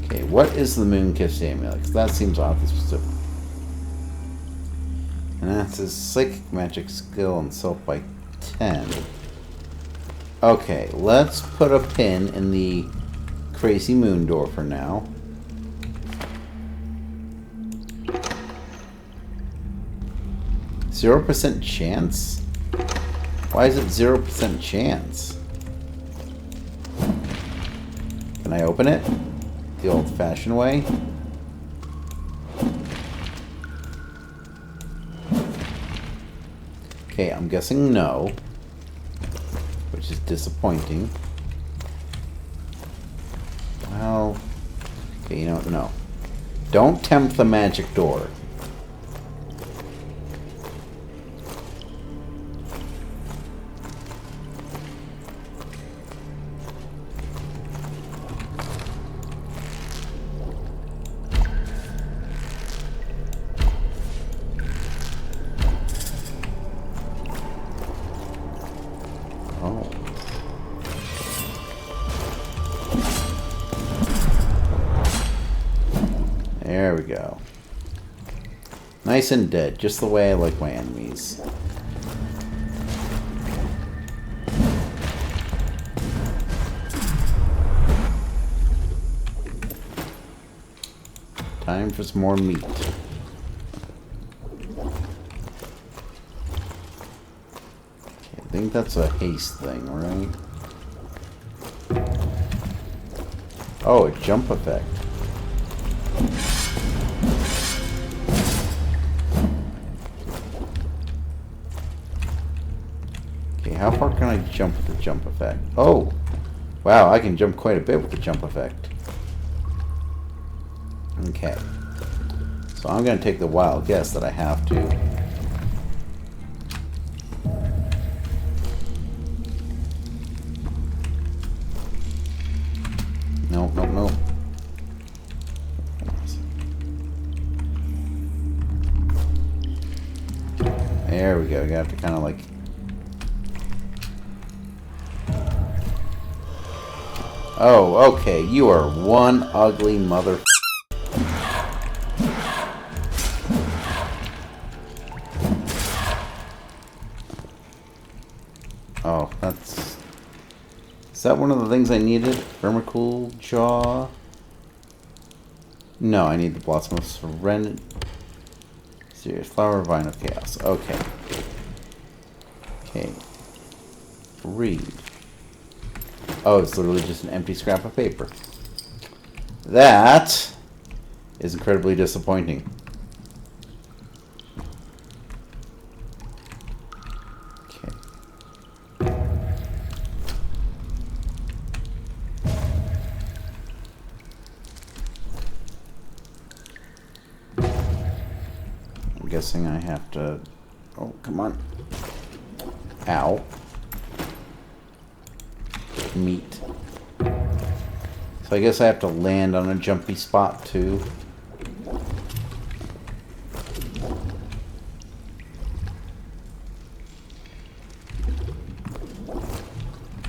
Okay, what is the Moon-Kissed Amulet? 'Cause that seems oddly specific. And that's his psychic magic skill and self by 10. Okay, let's put a pin in the crazy moon door for now. %0 chance? Why is it 0% chance? Can I open it? The old-fashioned way? Okay, I'm guessing no. Which is disappointing. Well... Okay, you know what? No. Don't tempt the magic door. There we go. Nice and dead, just the way I like my enemies. Time for some more meat. I think that's a haste thing, right? Oh, a jump effect. Okay, how far can I jump with the jump effect? Oh! Wow, I can jump quite a bit with the jump effect. Okay. So I'm going to take the wild guess that I have to. No, no, no. There we go. You have to kind of like... Oh, okay. You are one ugly mother... Oh, that's... Is that one of the things I needed? Vermicool Jaw? No, I need the Blossom of Serenity. Serious Flower Vine of Chaos. Okay. Okay. Read. Oh, it's literally just an empty scrap of paper. That is incredibly disappointing. Guessing I have to... Oh, come on. Ow. Meat. So I guess I have to land on a jumpy spot too.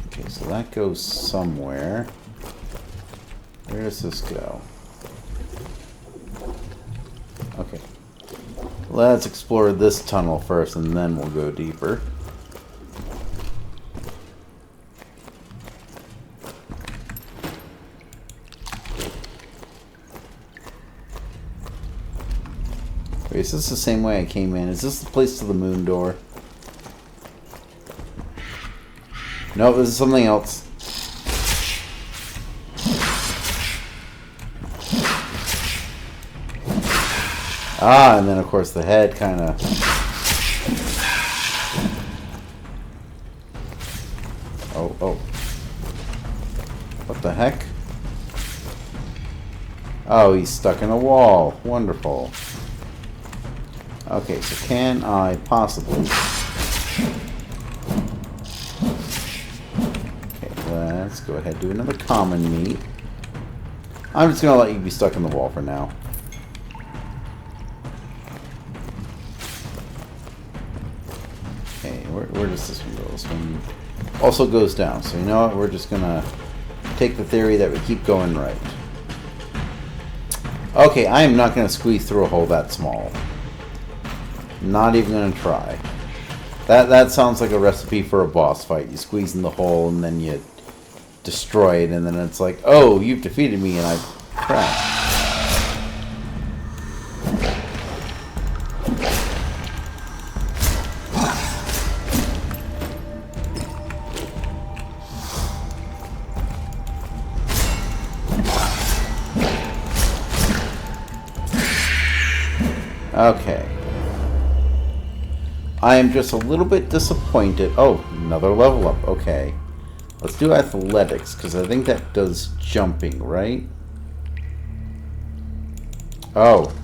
Okay, so that goes somewhere. Where does this go? Okay. Let's explore this tunnel first, and then we'll go deeper. Wait, is this the same way I came in? Is this the place to the moon door? No, this is something else. Ah, and then of course the head kind of... Oh, oh. What the heck? Oh, he's stuck in a wall. Wonderful. Okay, so can I possibly... Okay, let's go ahead and do another common meat. I'm just going to let you be stuck in the wall for now. Where does this one go? This one also goes down. So you know what? We're just gonna take the theory that we keep going right. Okay, I am not gonna squeeze through a hole that small. Not even gonna try. That sounds like a recipe for a boss fight. You squeeze in the hole and then you destroy it, and then it's like, oh, you've defeated me, and I crashed. Okay. I am just a little bit disappointed. Oh, another level up. Okay. Let's do athletics, because I think that does jumping, right? Oh.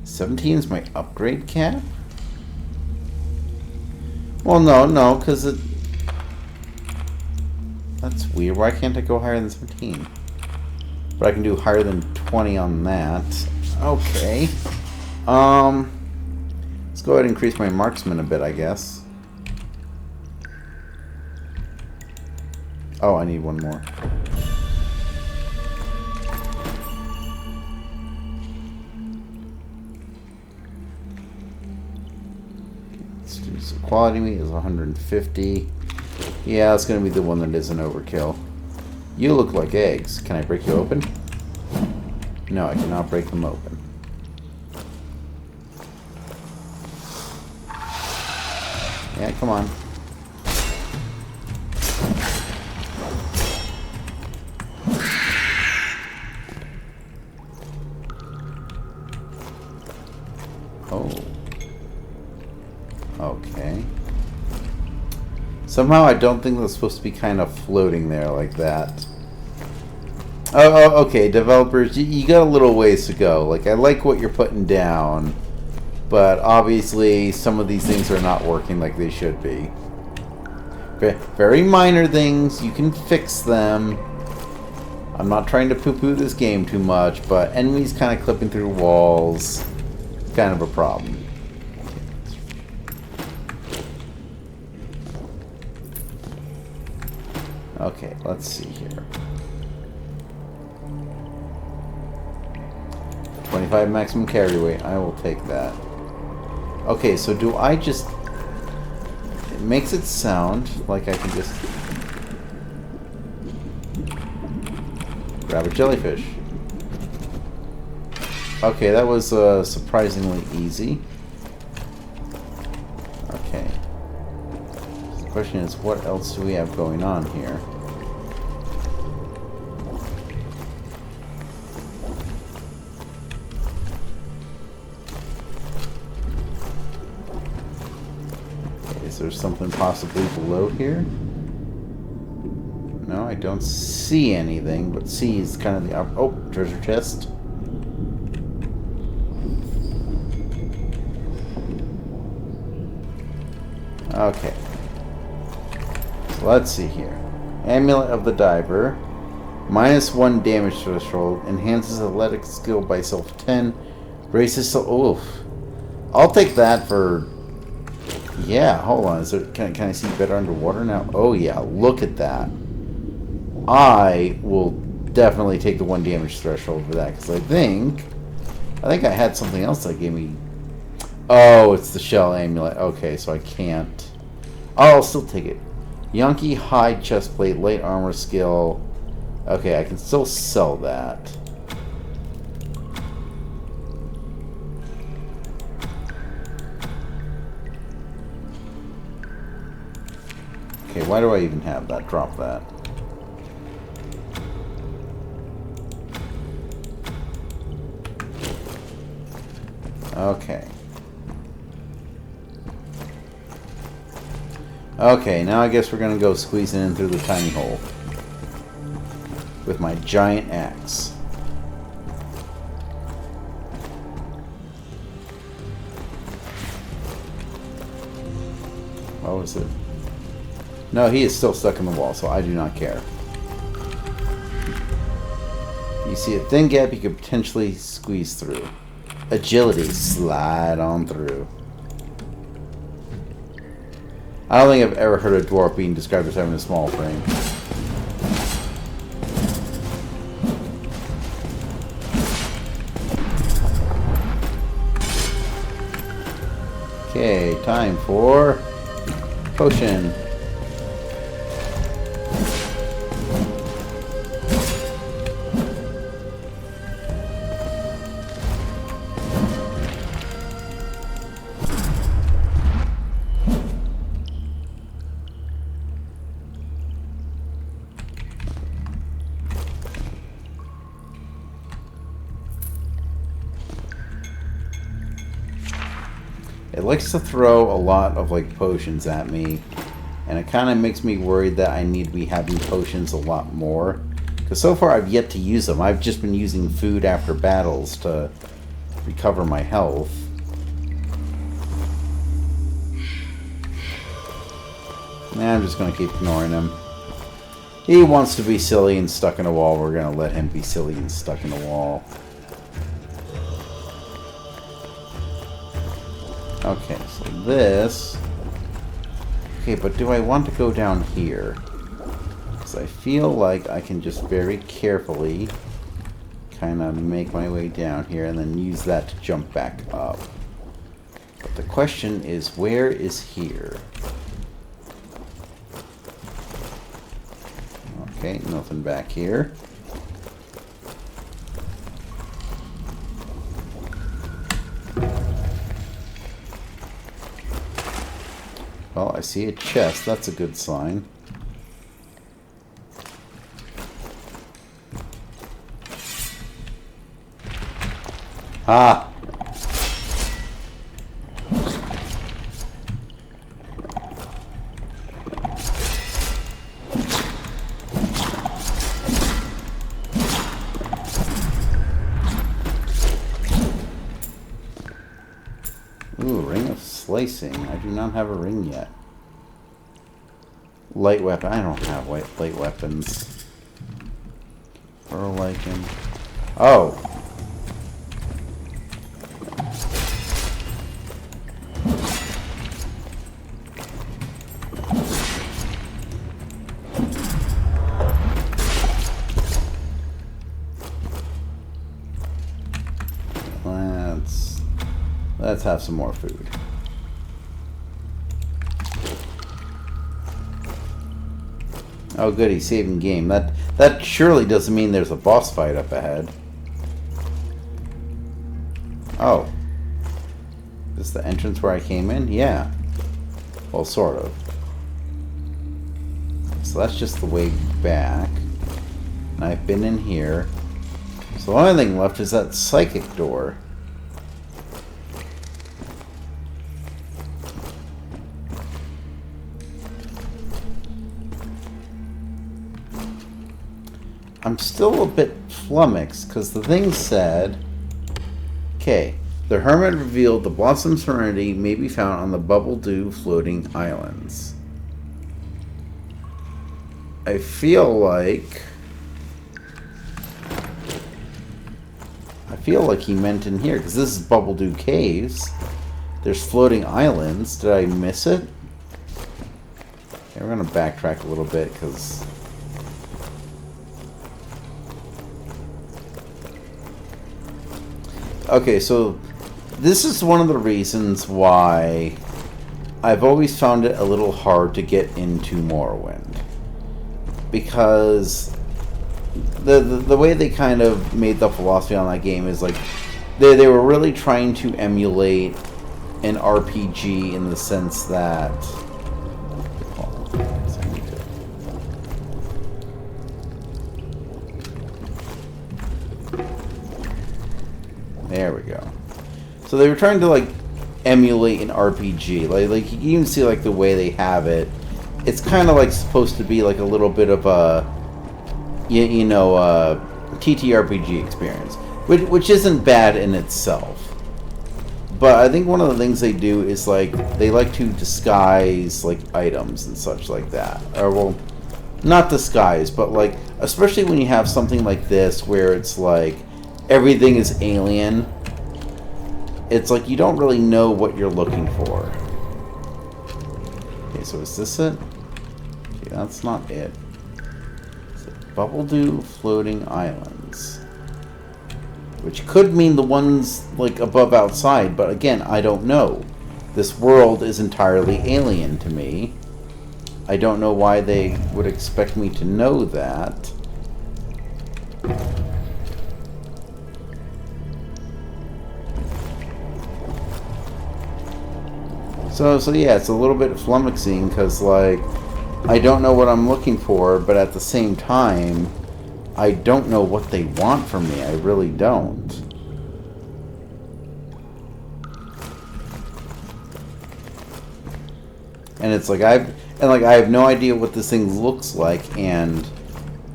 17 is my upgrade cap? Well, no, because it... That's weird. Why can't I go higher than 17? But I can do higher than 20 on that. Okay. Let's go ahead and increase my marksman a bit, I guess. Oh, I need one more. Quality meat is 150. Yeah, it's going to be the one that isn't overkill. You look like eggs. Can I break you open? No, I cannot break them open. Yeah, come on. Oh. Okay. Somehow I don't think that's supposed to be kind of floating there like that. Oh, okay, developers, you got a little ways to go. Like, I like what you're putting down, but obviously some of these things are not working like they should be. Very minor things, you can fix them. I'm not trying to poo-poo this game too much, but enemies kind of clipping through walls, kind of a problem. Okay, let's see here. 25 maximum carry weight. I will take that. Okay, so do I just... It makes it sound like I can just... grab a jellyfish. Okay, that was surprisingly easy. Okay. The question is, what else do we have going on here? Is there something possibly below here? No, I don't see anything, but C is kind of the oh, treasure chest. Okay. So let's see here. Amulet of the Diver. -1 damage threshold. Enhances athletic skill by self 10. Braces so oof. I'll take that for... Yeah, hold on. Is there, can I see better underwater now? Oh yeah, look at that. I will definitely take the 1 damage threshold for that, because I think I had something else that gave me... Oh, it's the shell amulet. Okay, so I can't... I'll still take it. Yankee hide chestplate, light armor skill. Okay, I can still sell that. Okay, why do I even have that? Drop that. Okay. Okay, now I guess we're gonna go squeezing in through the tiny hole. With my giant axe. What was it? No, he is still stuck in the wall, so I do not care. You see a thin gap you could potentially squeeze through. Agility, slide on through. I don't think I've ever heard a dwarf being described as having a small frame. Okay, time for potion. It likes to throw a lot of like potions at me, and it kind of makes me worried that I need to be having potions a lot more, because so far I've yet to use them. I've just been using food after battles to recover my health. Nah, I'm just going to keep ignoring him. He wants to be silly and stuck in a wall. We're going to let him be silly and stuck in a wall. Okay, so this... Okay, but do I want to go down here? Because I feel like I can just very carefully kind of make my way down here and then use that to jump back up. But the question is, where is here? Okay, nothing back here. Well, I see a chest. That's a good sign. Ah! Ooh, ring of slicing. I do not have a ring yet. Light weapon. I don't have light weapons. Pearl lichen. Oh! Let's have some more food. Oh, good, he's saving game. That surely doesn't mean there's a boss fight up ahead. Oh. Is this the entrance where I came in? Yeah. Well, sort of. So that's just the way back. And I've been in here. So the only thing left is that psychic door. I'm still a bit flummoxed, because the thing said... Okay, the hermit revealed the Blossom Serenity may be found on the Bubble Dew floating islands. I feel like he meant in here, because this is Bubble Dew Caves. There's floating islands. Did I miss it? Okay, we're going to backtrack a little bit, because... Okay, so this is one of the reasons why I've always found it a little hard to get into Morrowind. Because the way they kind of made the philosophy on that game is like they were really trying to emulate an RPG in the sense that there we go. So they were trying to like emulate an RPG. Like you can even see like the way they have it. It's kind of like supposed to be like a little bit of a you know TTRPG experience, which isn't bad in itself. But I think one of the things they do is like they like to disguise like items and such like that. Or well, not disguise, but like especially when you have something like this where it's like everything is alien. It's like you don't really know what you're looking for. Okay, so is this it? Okay, that's not it. Is it Bubble Dew floating islands? Which could mean the ones like above outside, but again, I don't know. This world is entirely alien to me. I don't know why they would expect me to know that. So yeah, it's a little bit flummoxing because, like, I don't know what I'm looking for, but at the same time, I don't know what they want from me. I really don't. And it's like I have no idea what this thing looks like, and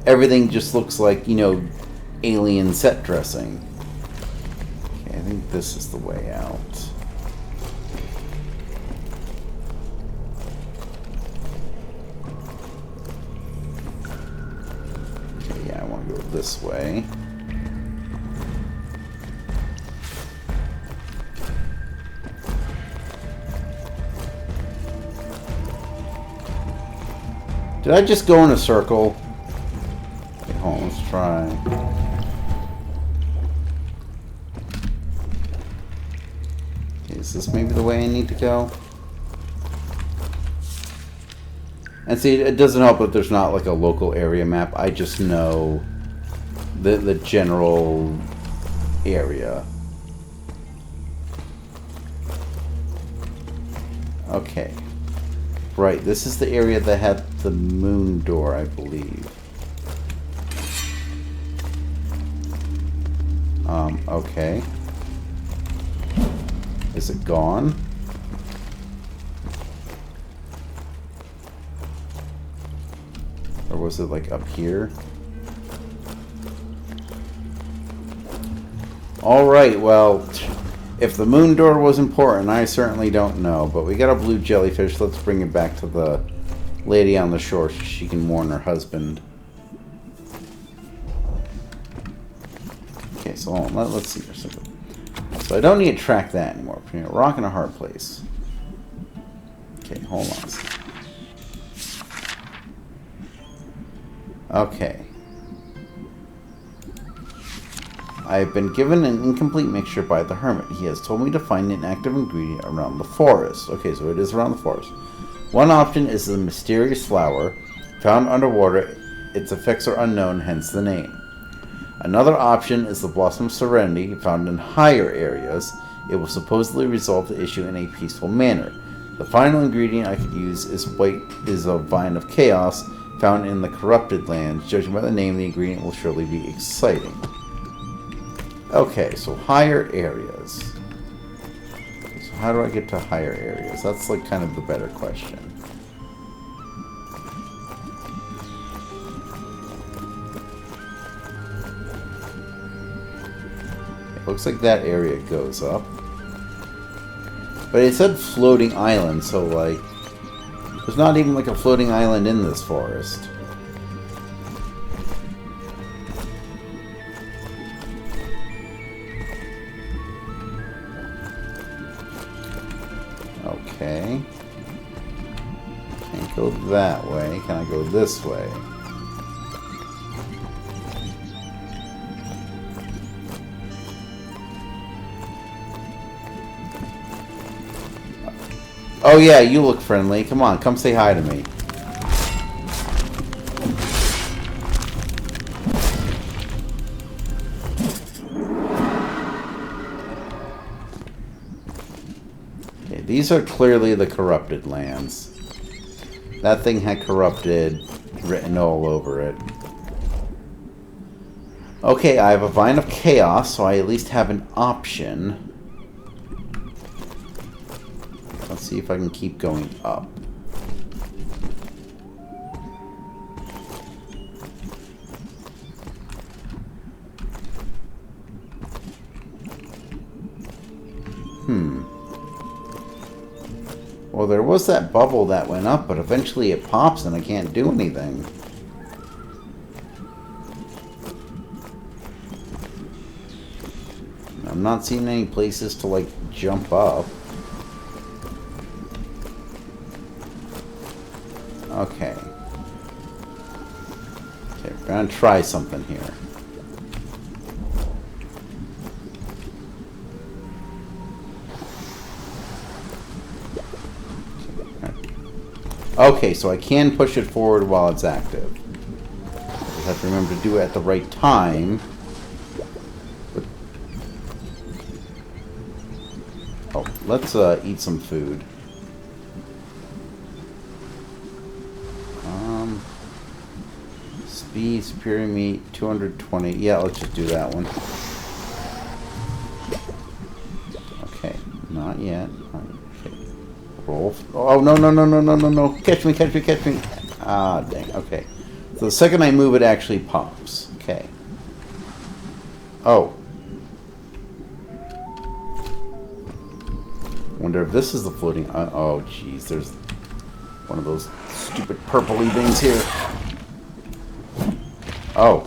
everything just looks like, you know, alien set dressing. Okay, I think this is the way out. This way. Did I just go in a circle? Okay, hold on, let's try. Okay, Is this maybe the way I need to go? And see, it doesn't help that there's not like a local area map. I just know the general area. Okay. Right, this is the area that had the moon door, I believe. Okay. Is it gone? Or was it like up here? Alright, well, if the moon door was important, I certainly don't know. But we got a blue jellyfish. Let's bring it back to the lady on the shore so she can warn her husband. Okay, so let's see for a second. So I don't need to track that anymore. A rock and a hard place. Okay, hold on a second. Okay. I have been given an incomplete mixture by the hermit. He has told me to find an active ingredient around the forest. Okay, so it is around the forest. One option is the mysterious flower. Found underwater, its effects are unknown, hence the name. Another option is the blossom of serenity, found in higher areas. It will supposedly resolve the issue in a peaceful manner. The final ingredient I could use is a vine of chaos, found in the corrupted lands. Judging by the name, the ingredient will surely be exciting. Okay, so higher areas. Okay, so how do I get to higher areas? That's like kind of the better question. It looks like that area goes up. But it said floating island, so like there's not even like a floating island in this forest. Okay. Can't go that way. Can I go this way? Oh yeah, you look friendly. Come on, come say hi to me. Okay, these are clearly the corrupted lands. That thing had corrupted written all over it. Okay, I have a vine of chaos, so I at least have an option. Let's see if I can keep going up. Well, there was that bubble that went up, but eventually it pops and I can't do anything. I'm not seeing any places to, like, jump up. Okay. Okay, we're gonna try something here. Okay, so I can push it forward while it's active. I just have to remember to do it at the right time. But oh, let's eat some food. Speed, superior meat, 220. Yeah, let's just do that one. Okay, not yet. Okay. Roll. Oh, no, no, no, no, no, no, no. Catch me, catch me, catch me. Ah, dang. Okay. So the second I move, it actually pops. Okay. Oh. Wonder if this is the floating... oh, jeez. There's one of those stupid purpley things here. Oh,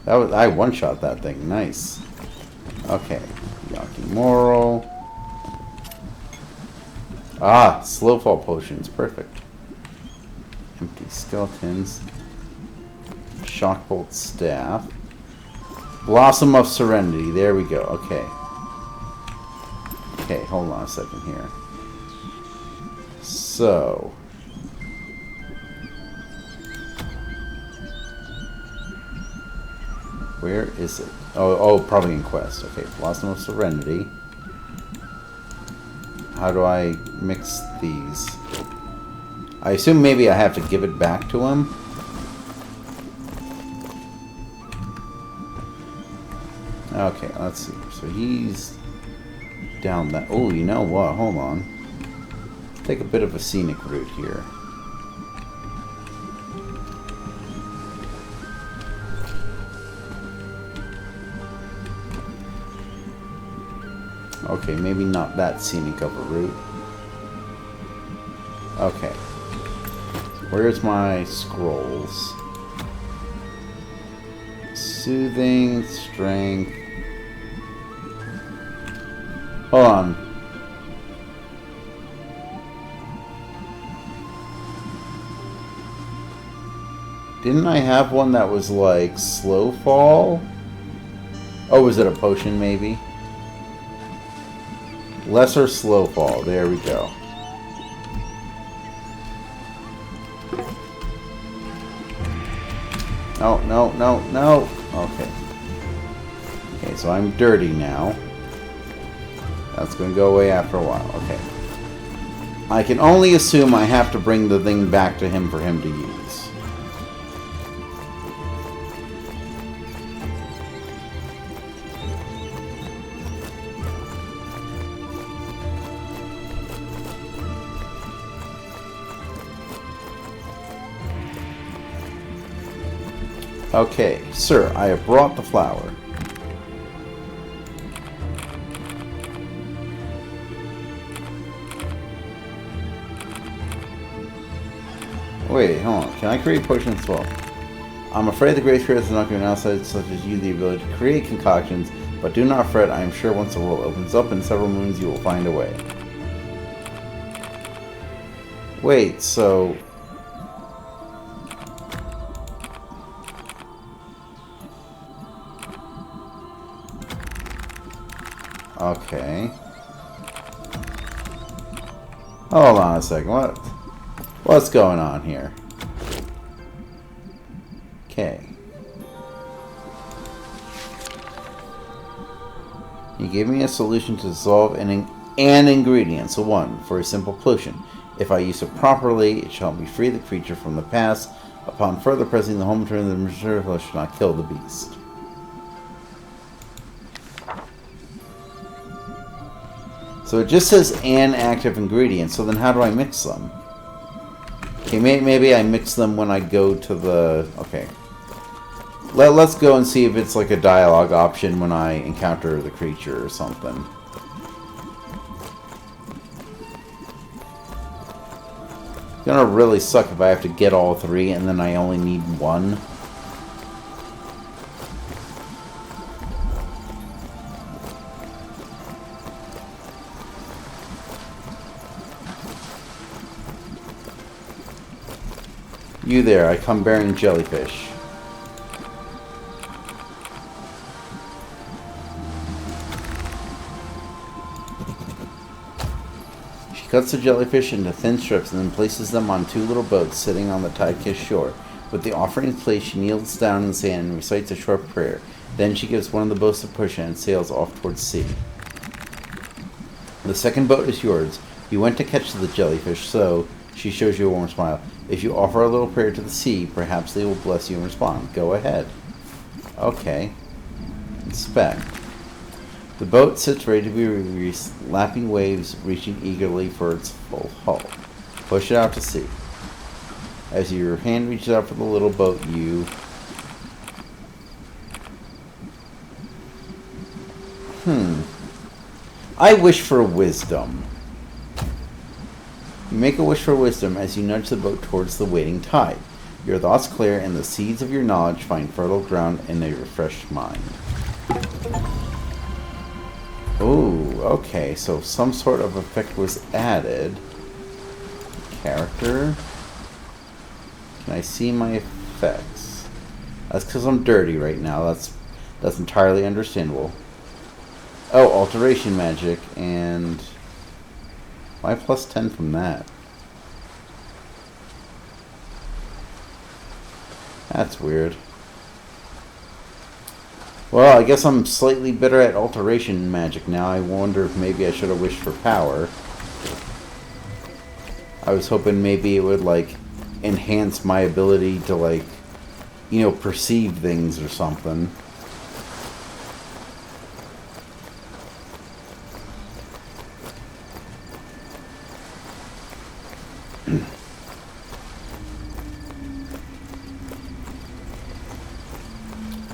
that was I one-shot that thing. Nice. Okay, Yakimoro. Ah, slow fall potions. Perfect. Empty skeletons. Shockbolt staff. Blossom of Serenity. There we go. Okay. Okay, hold on a second here. So... where is it? Oh, probably in Quest. Okay, Blossom of Serenity. How do I mix these? I assume maybe I have to give it back to him. Okay, let's see. So he's down that... oh, you know what? Hold on. Take a bit of a scenic route here. Okay, maybe not that scenic of a route. Okay. Where's my scrolls? Soothing, strength. Hold on. Didn't I have one that was like slow fall? Oh, was it a potion maybe? Lesser slow fall. There we go. No, no, no, no. Okay. Okay, so I'm dirty now. That's going to go away after a while. Okay. I can only assume I have to bring the thing back to him for him to use. Okay, sir, I have brought the flower. Wait, hold on. Can I create potions as well? I'm afraid the Great Spirit is not giving outsiders such as you the ability to create concoctions, but do not fret. I am sure once the world opens up in several moons, you will find a way. Wait, so... okay. Hold on a second. What's going on here? Okay. You gave me a solution to dissolve an ingredient. So one, for a simple potion. If I use it properly, it shall help me free the creature from the past. Upon further pressing the home button, the material shall not kill the beast. So it just says an active ingredient, so then how do I mix them? Okay, maybe I mix them when I go to the... okay. Let's go and see if it's like a dialogue option when I encounter the creature or something. It's gonna really suck if I have to get all three and then I only need one. You there, I come bearing jellyfish. She cuts the jellyfish into thin strips and then places them on two little boats sitting on the tide-kissed shore. With the offering in place, she kneels down in the sand and recites a short prayer. Then she gives one of the boats a push and sails off towards sea. The second boat is yours. You went to catch the jellyfish, so she shows you a warm smile. If you offer a little prayer to the sea, perhaps they will bless you and respond. Go ahead. Okay. Inspect. The boat sits ready to be released, lapping waves, reaching eagerly for its full hull. Push it out to sea. As your hand reaches out for the little boat, you... I wish for wisdom. You make a wish for wisdom as you nudge the boat towards the waiting tide. Your thoughts clear and the seeds of your knowledge find fertile ground in a refreshed mind. Ooh, okay, so some sort of effect was added. Character. Can I see my effects? That's because I'm dirty right now. That's entirely understandable. Oh, alteration magic, and why plus 10 from that? That's weird. Well, I guess I'm slightly better at alteration magic now. I wonder if maybe I should have wished for power. I was hoping maybe it would, like, enhance my ability to, like, you know, perceive things or something.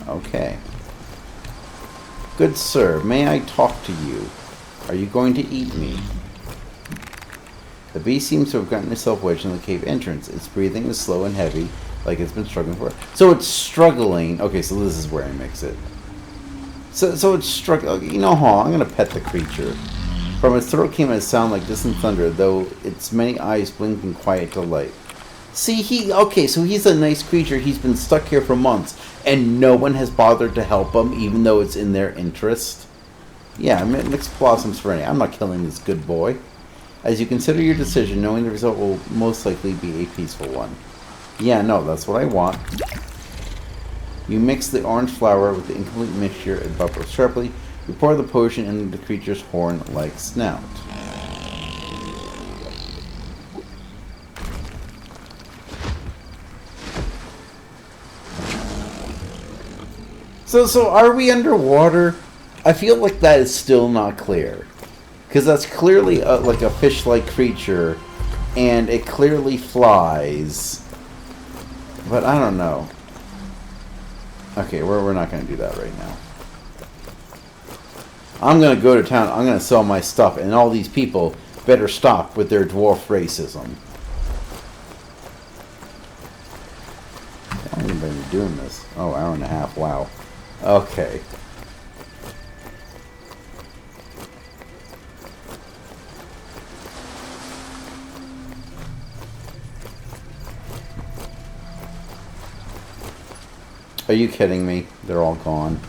Okay. Good sir, may I talk to you? Are you going to eat me? The beast seems to have gotten itself wedged in the cave entrance. Its breathing is slow and heavy, like it's been struggling for it. So it's struggling. Okay, so this is where I mix it. So it's struggling. You know how I'm going to pet the creature. From its throat came a sound like distant thunder, though its many eyes blinked in quiet delight. See, okay, so he's a nice creature. He's been stuck here for months, and no one has bothered to help him, even though it's in their interest. Yeah, mixed blossoms for any. I'm not killing this good boy. As you consider your decision, knowing the result will most likely be a peaceful one. Yeah, no, that's what I want. You mix the orange flower with the incomplete mixture and bubbles sharply. You pour the potion into the creature's horn-like snout. So are we underwater? I feel like that is still not clear. Because that's clearly like a fish-like creature, and it clearly flies. But I don't know. Okay, we're not going to do that right now. I'm going to go to town, I'm going to sell my stuff, and all these people better stop with their dwarf racism. How long have I been doing this? Oh, hour and a half, wow. Okay. Are you kidding me? They're all gone.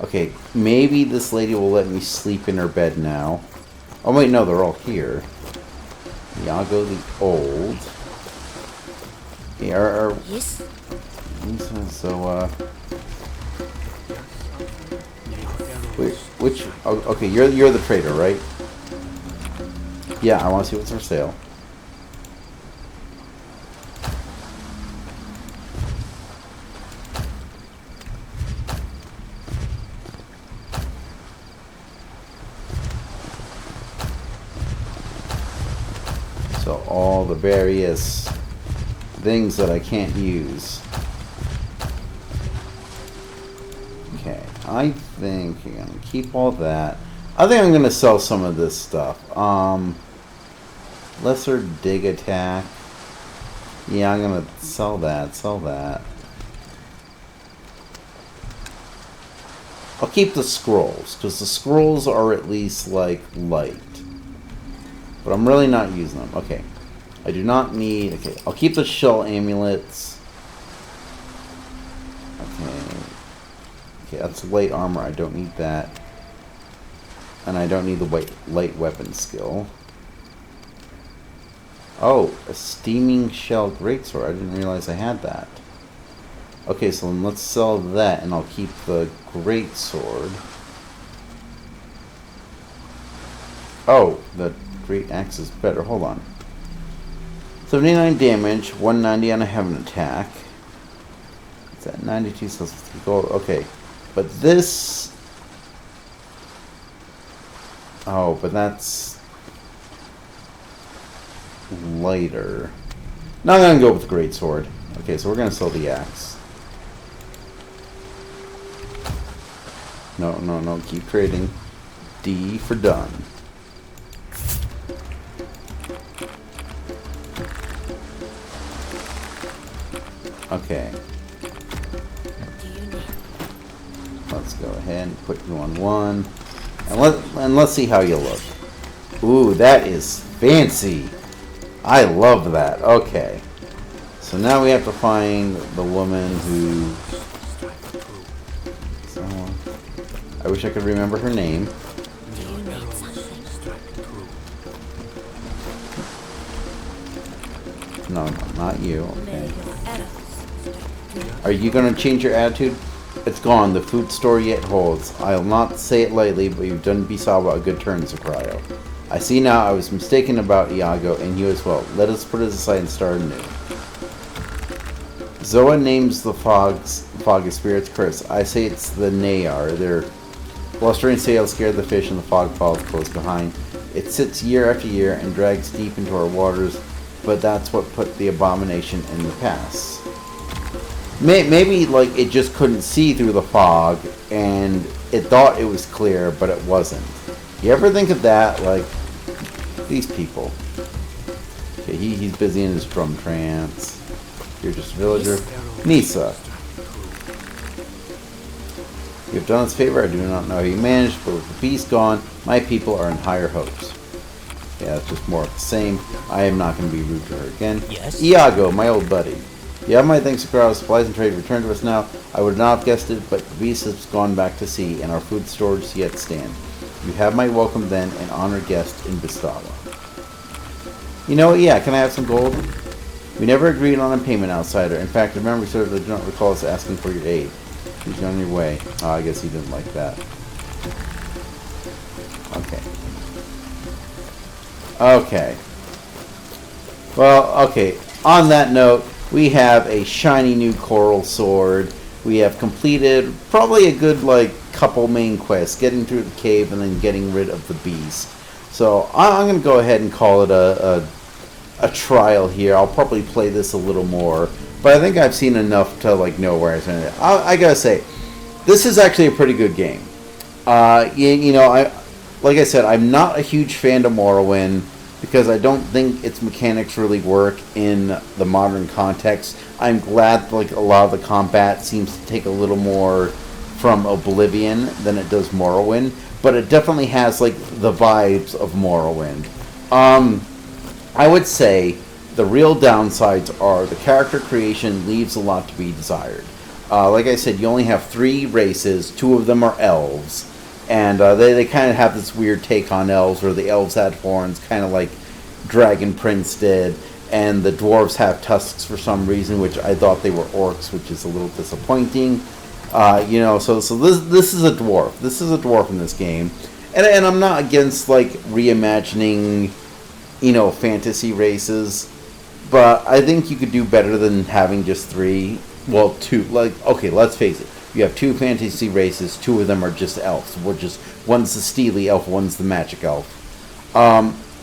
Okay, maybe this lady will let me sleep in her bed now. Oh wait, no, they're all here. Iago the Old. Yeah, Yes. so, wait, which? Oh, okay, you're the trader, right? Yeah, I want to see what's for sale. So all the various things that I can't use. Okay, I think I'm gonna keep all that. I think I'm gonna sell some of this stuff. Lesser dig attack. Yeah, I'm gonna sell that. I'll keep the scrolls, because the scrolls are at least like light. But I'm really not using them. Okay. I do not need... Okay, I'll keep the shell amulets. Okay, that's light armor. I don't need that. And I don't need the light weapon skill. Oh, a steaming shell greatsword. I didn't realize I had that. Okay, so then let's sell that, and I'll keep the greatsword. Oh, the great axe is better. Hold on. 79 damage, 190 on a heaven attack. It's at 92 cells with 3 gold. Okay, but this... Oh, but that's... lighter. Now I'm going to go with the greatsword. Okay, so we're going to sell the axe. No, keep trading. D for done. Okay. Let's go ahead and put you on 1. And let's see how you look. Ooh, that is fancy. I love that. Okay. So now we have to find the woman who... wish I could remember her name. No, not you. Okay. Are you going to change your attitude? It's gone. The food store yet holds. I'll not say it lightly, but you've done Bisawa a good turn, Xecryo. I see now I was mistaken about Iago, and you as well. Let us put it aside and start anew. Zoa names the fog a spirit's curse. I say it's the Nayar. Their blustering sails scare the fish, and the fog falls close behind. It sits year after year and drags deep into our waters, but that's what put the abomination in the pass. Maybe, like, it just couldn't see through the fog, and it thought it was clear, but it wasn't. You ever think of that? Like, these people. Okay, he's busy in his drum trance. You're just a villager. Nisa. You've done us a favor. I do not know how you managed, but with the beast gone, my people are in higher hopes. Yeah, it's just more of the same. I am not going to be rude to her again. Yes? Iago, my old buddy. You have my thanks, Xecryo. Supplies and trade returned to us now. I would not have guessed it, but the beast has gone back to sea, and our food stores yet stand. You have my welcome then, an honored guest in Bisawa. You know what? Yeah, can I have some gold? We never agreed on a payment, outsider. In fact, remember, sir, I do not recall us asking for your aid. Please on your way. Oh, I guess he didn't like that. Okay. Okay. Well, okay. On that note, we have a shiny new coral sword. We have completed probably a good, like, couple main quests. Getting through the cave and then getting rid of the beast. So, I'm going to go ahead and call it a trial here. I'll probably play this a little more. But I think I've seen enough to, like, know where it's at. I gotta say, this is actually a pretty good game. You know, like I said, I'm not a huge fan of Morrowind because I don't think its mechanics really work in the modern context. I'm glad, like, a lot of the combat seems to take a little more from Oblivion than it does Morrowind, but it definitely has, like, the vibes of Morrowind. I would say the real downsides are the character creation leaves a lot to be desired. Like I said, you only have 3 races. 2 of them are elves. And they kind of have this weird take on elves, where the elves had horns, kind of like Dragon Prince did. And the dwarves have tusks for some reason, which I thought they were orcs, which is a little disappointing. You know, so this is a dwarf. This is a dwarf in this game. And I'm not against, like, reimagining, you know, fantasy races. But I think you could do better than having just 3. Well, 2. Like, okay, let's face it. You have 2 fantasy races. 2 of them are just elves. One's the steely elf, one's the magic elf.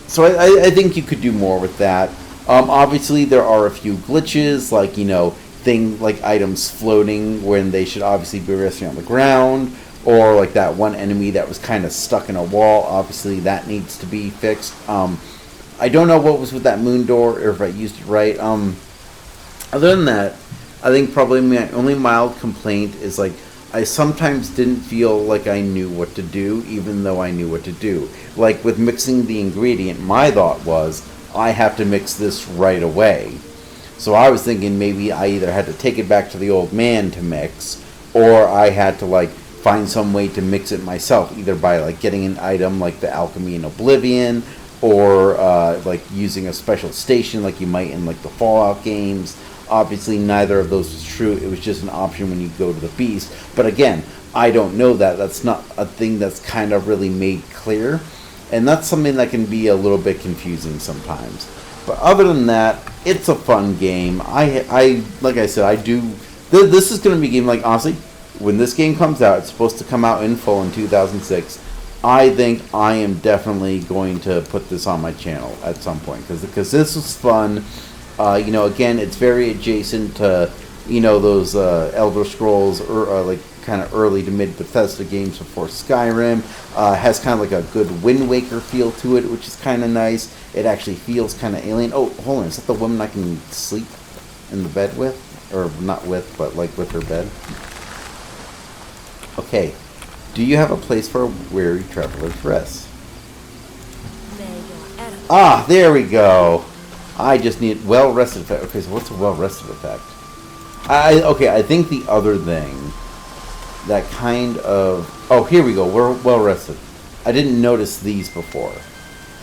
So I think you could do more with that. Obviously, there are a few glitches, like, you know, like items floating when they should obviously be resting on the ground, or like that one enemy that was kind of stuck in a wall. Obviously, that needs to be fixed. I don't know what was with that moon door, or if I used it right. Other than that, I think probably my only mild complaint is, like, I sometimes didn't feel like I knew what to do, even though I knew what to do. Like, with mixing the ingredient, my thought was, I have to mix this right away. So I was thinking maybe I either had to take it back to the old man to mix, or I had to, like, find some way to mix it myself, either by, like, getting an item like the alchemy in Oblivion, or like using a special station like you might in, like, the Fallout games. Obviously, neither of those was true. It was just an option when you go to the beast. But again, I don't know that. That's not a thing that's kind of really made clear. And that's something that can be a little bit confusing sometimes. But other than that, it's a fun game. I like I said, I do. This is going to be a game, like, honestly, when this game comes out, it's supposed to come out in full in 2006. I think I am definitely going to put this on my channel at some point. Because this was fun. You know, again, it's very adjacent to, you know, those Elder Scrolls, or like kind of early to mid Bethesda games before Skyrim. Has kind of like a good Wind Waker feel to it, which is kind of nice. It actually feels kind of alien. Oh, hold on, is that the woman I can sleep in the bed with? Or not with, but like with her bed? Okay. Do you have a place for a weary traveler's rest? Ah, there we go. I just need well-rested effect. Okay, so what's a well-rested effect? Okay, I think the other thing that kind of... Oh, here we go. We're well rested. I didn't notice these before.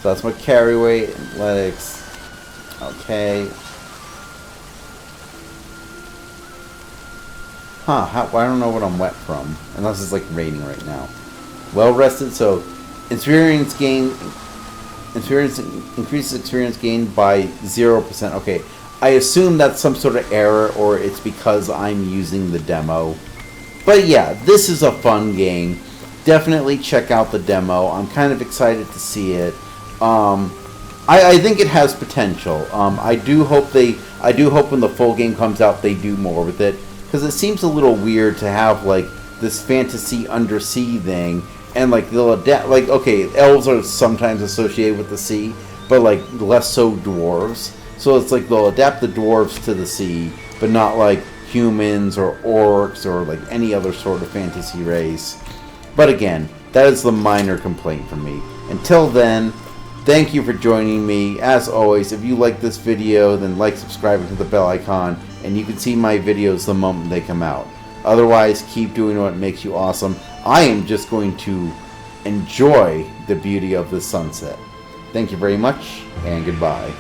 So that's my carry weight, athletics. Okay. Huh, I don't know what I'm wet from. Unless it's like raining right now. Well rested, so experience gain... increases experience gained by 0%. Okay, I assume that's some sort of error, or it's because I'm using the demo. But yeah, this is a fun game. Definitely check out the demo. I'm kind of excited to see it. I think it has potential. I do hope when the full game comes out, they do more with it, because it seems a little weird to have like this fantasy undersea thing, and like they'll adapt. Like, okay, elves are sometimes associated with the sea, but like less so dwarves. So it's like they'll adapt the dwarves to the sea, but not like humans or orcs or like any other sort of fantasy race. But again, that is the minor complaint from me. Until then, thank you for joining me. As always, if you like this video, then like, subscribe, and hit the bell icon, and you can see my videos the moment they come out. Otherwise, keep doing what makes you awesome. I am just going to enjoy the beauty of the sunset. Thank you very much, and goodbye.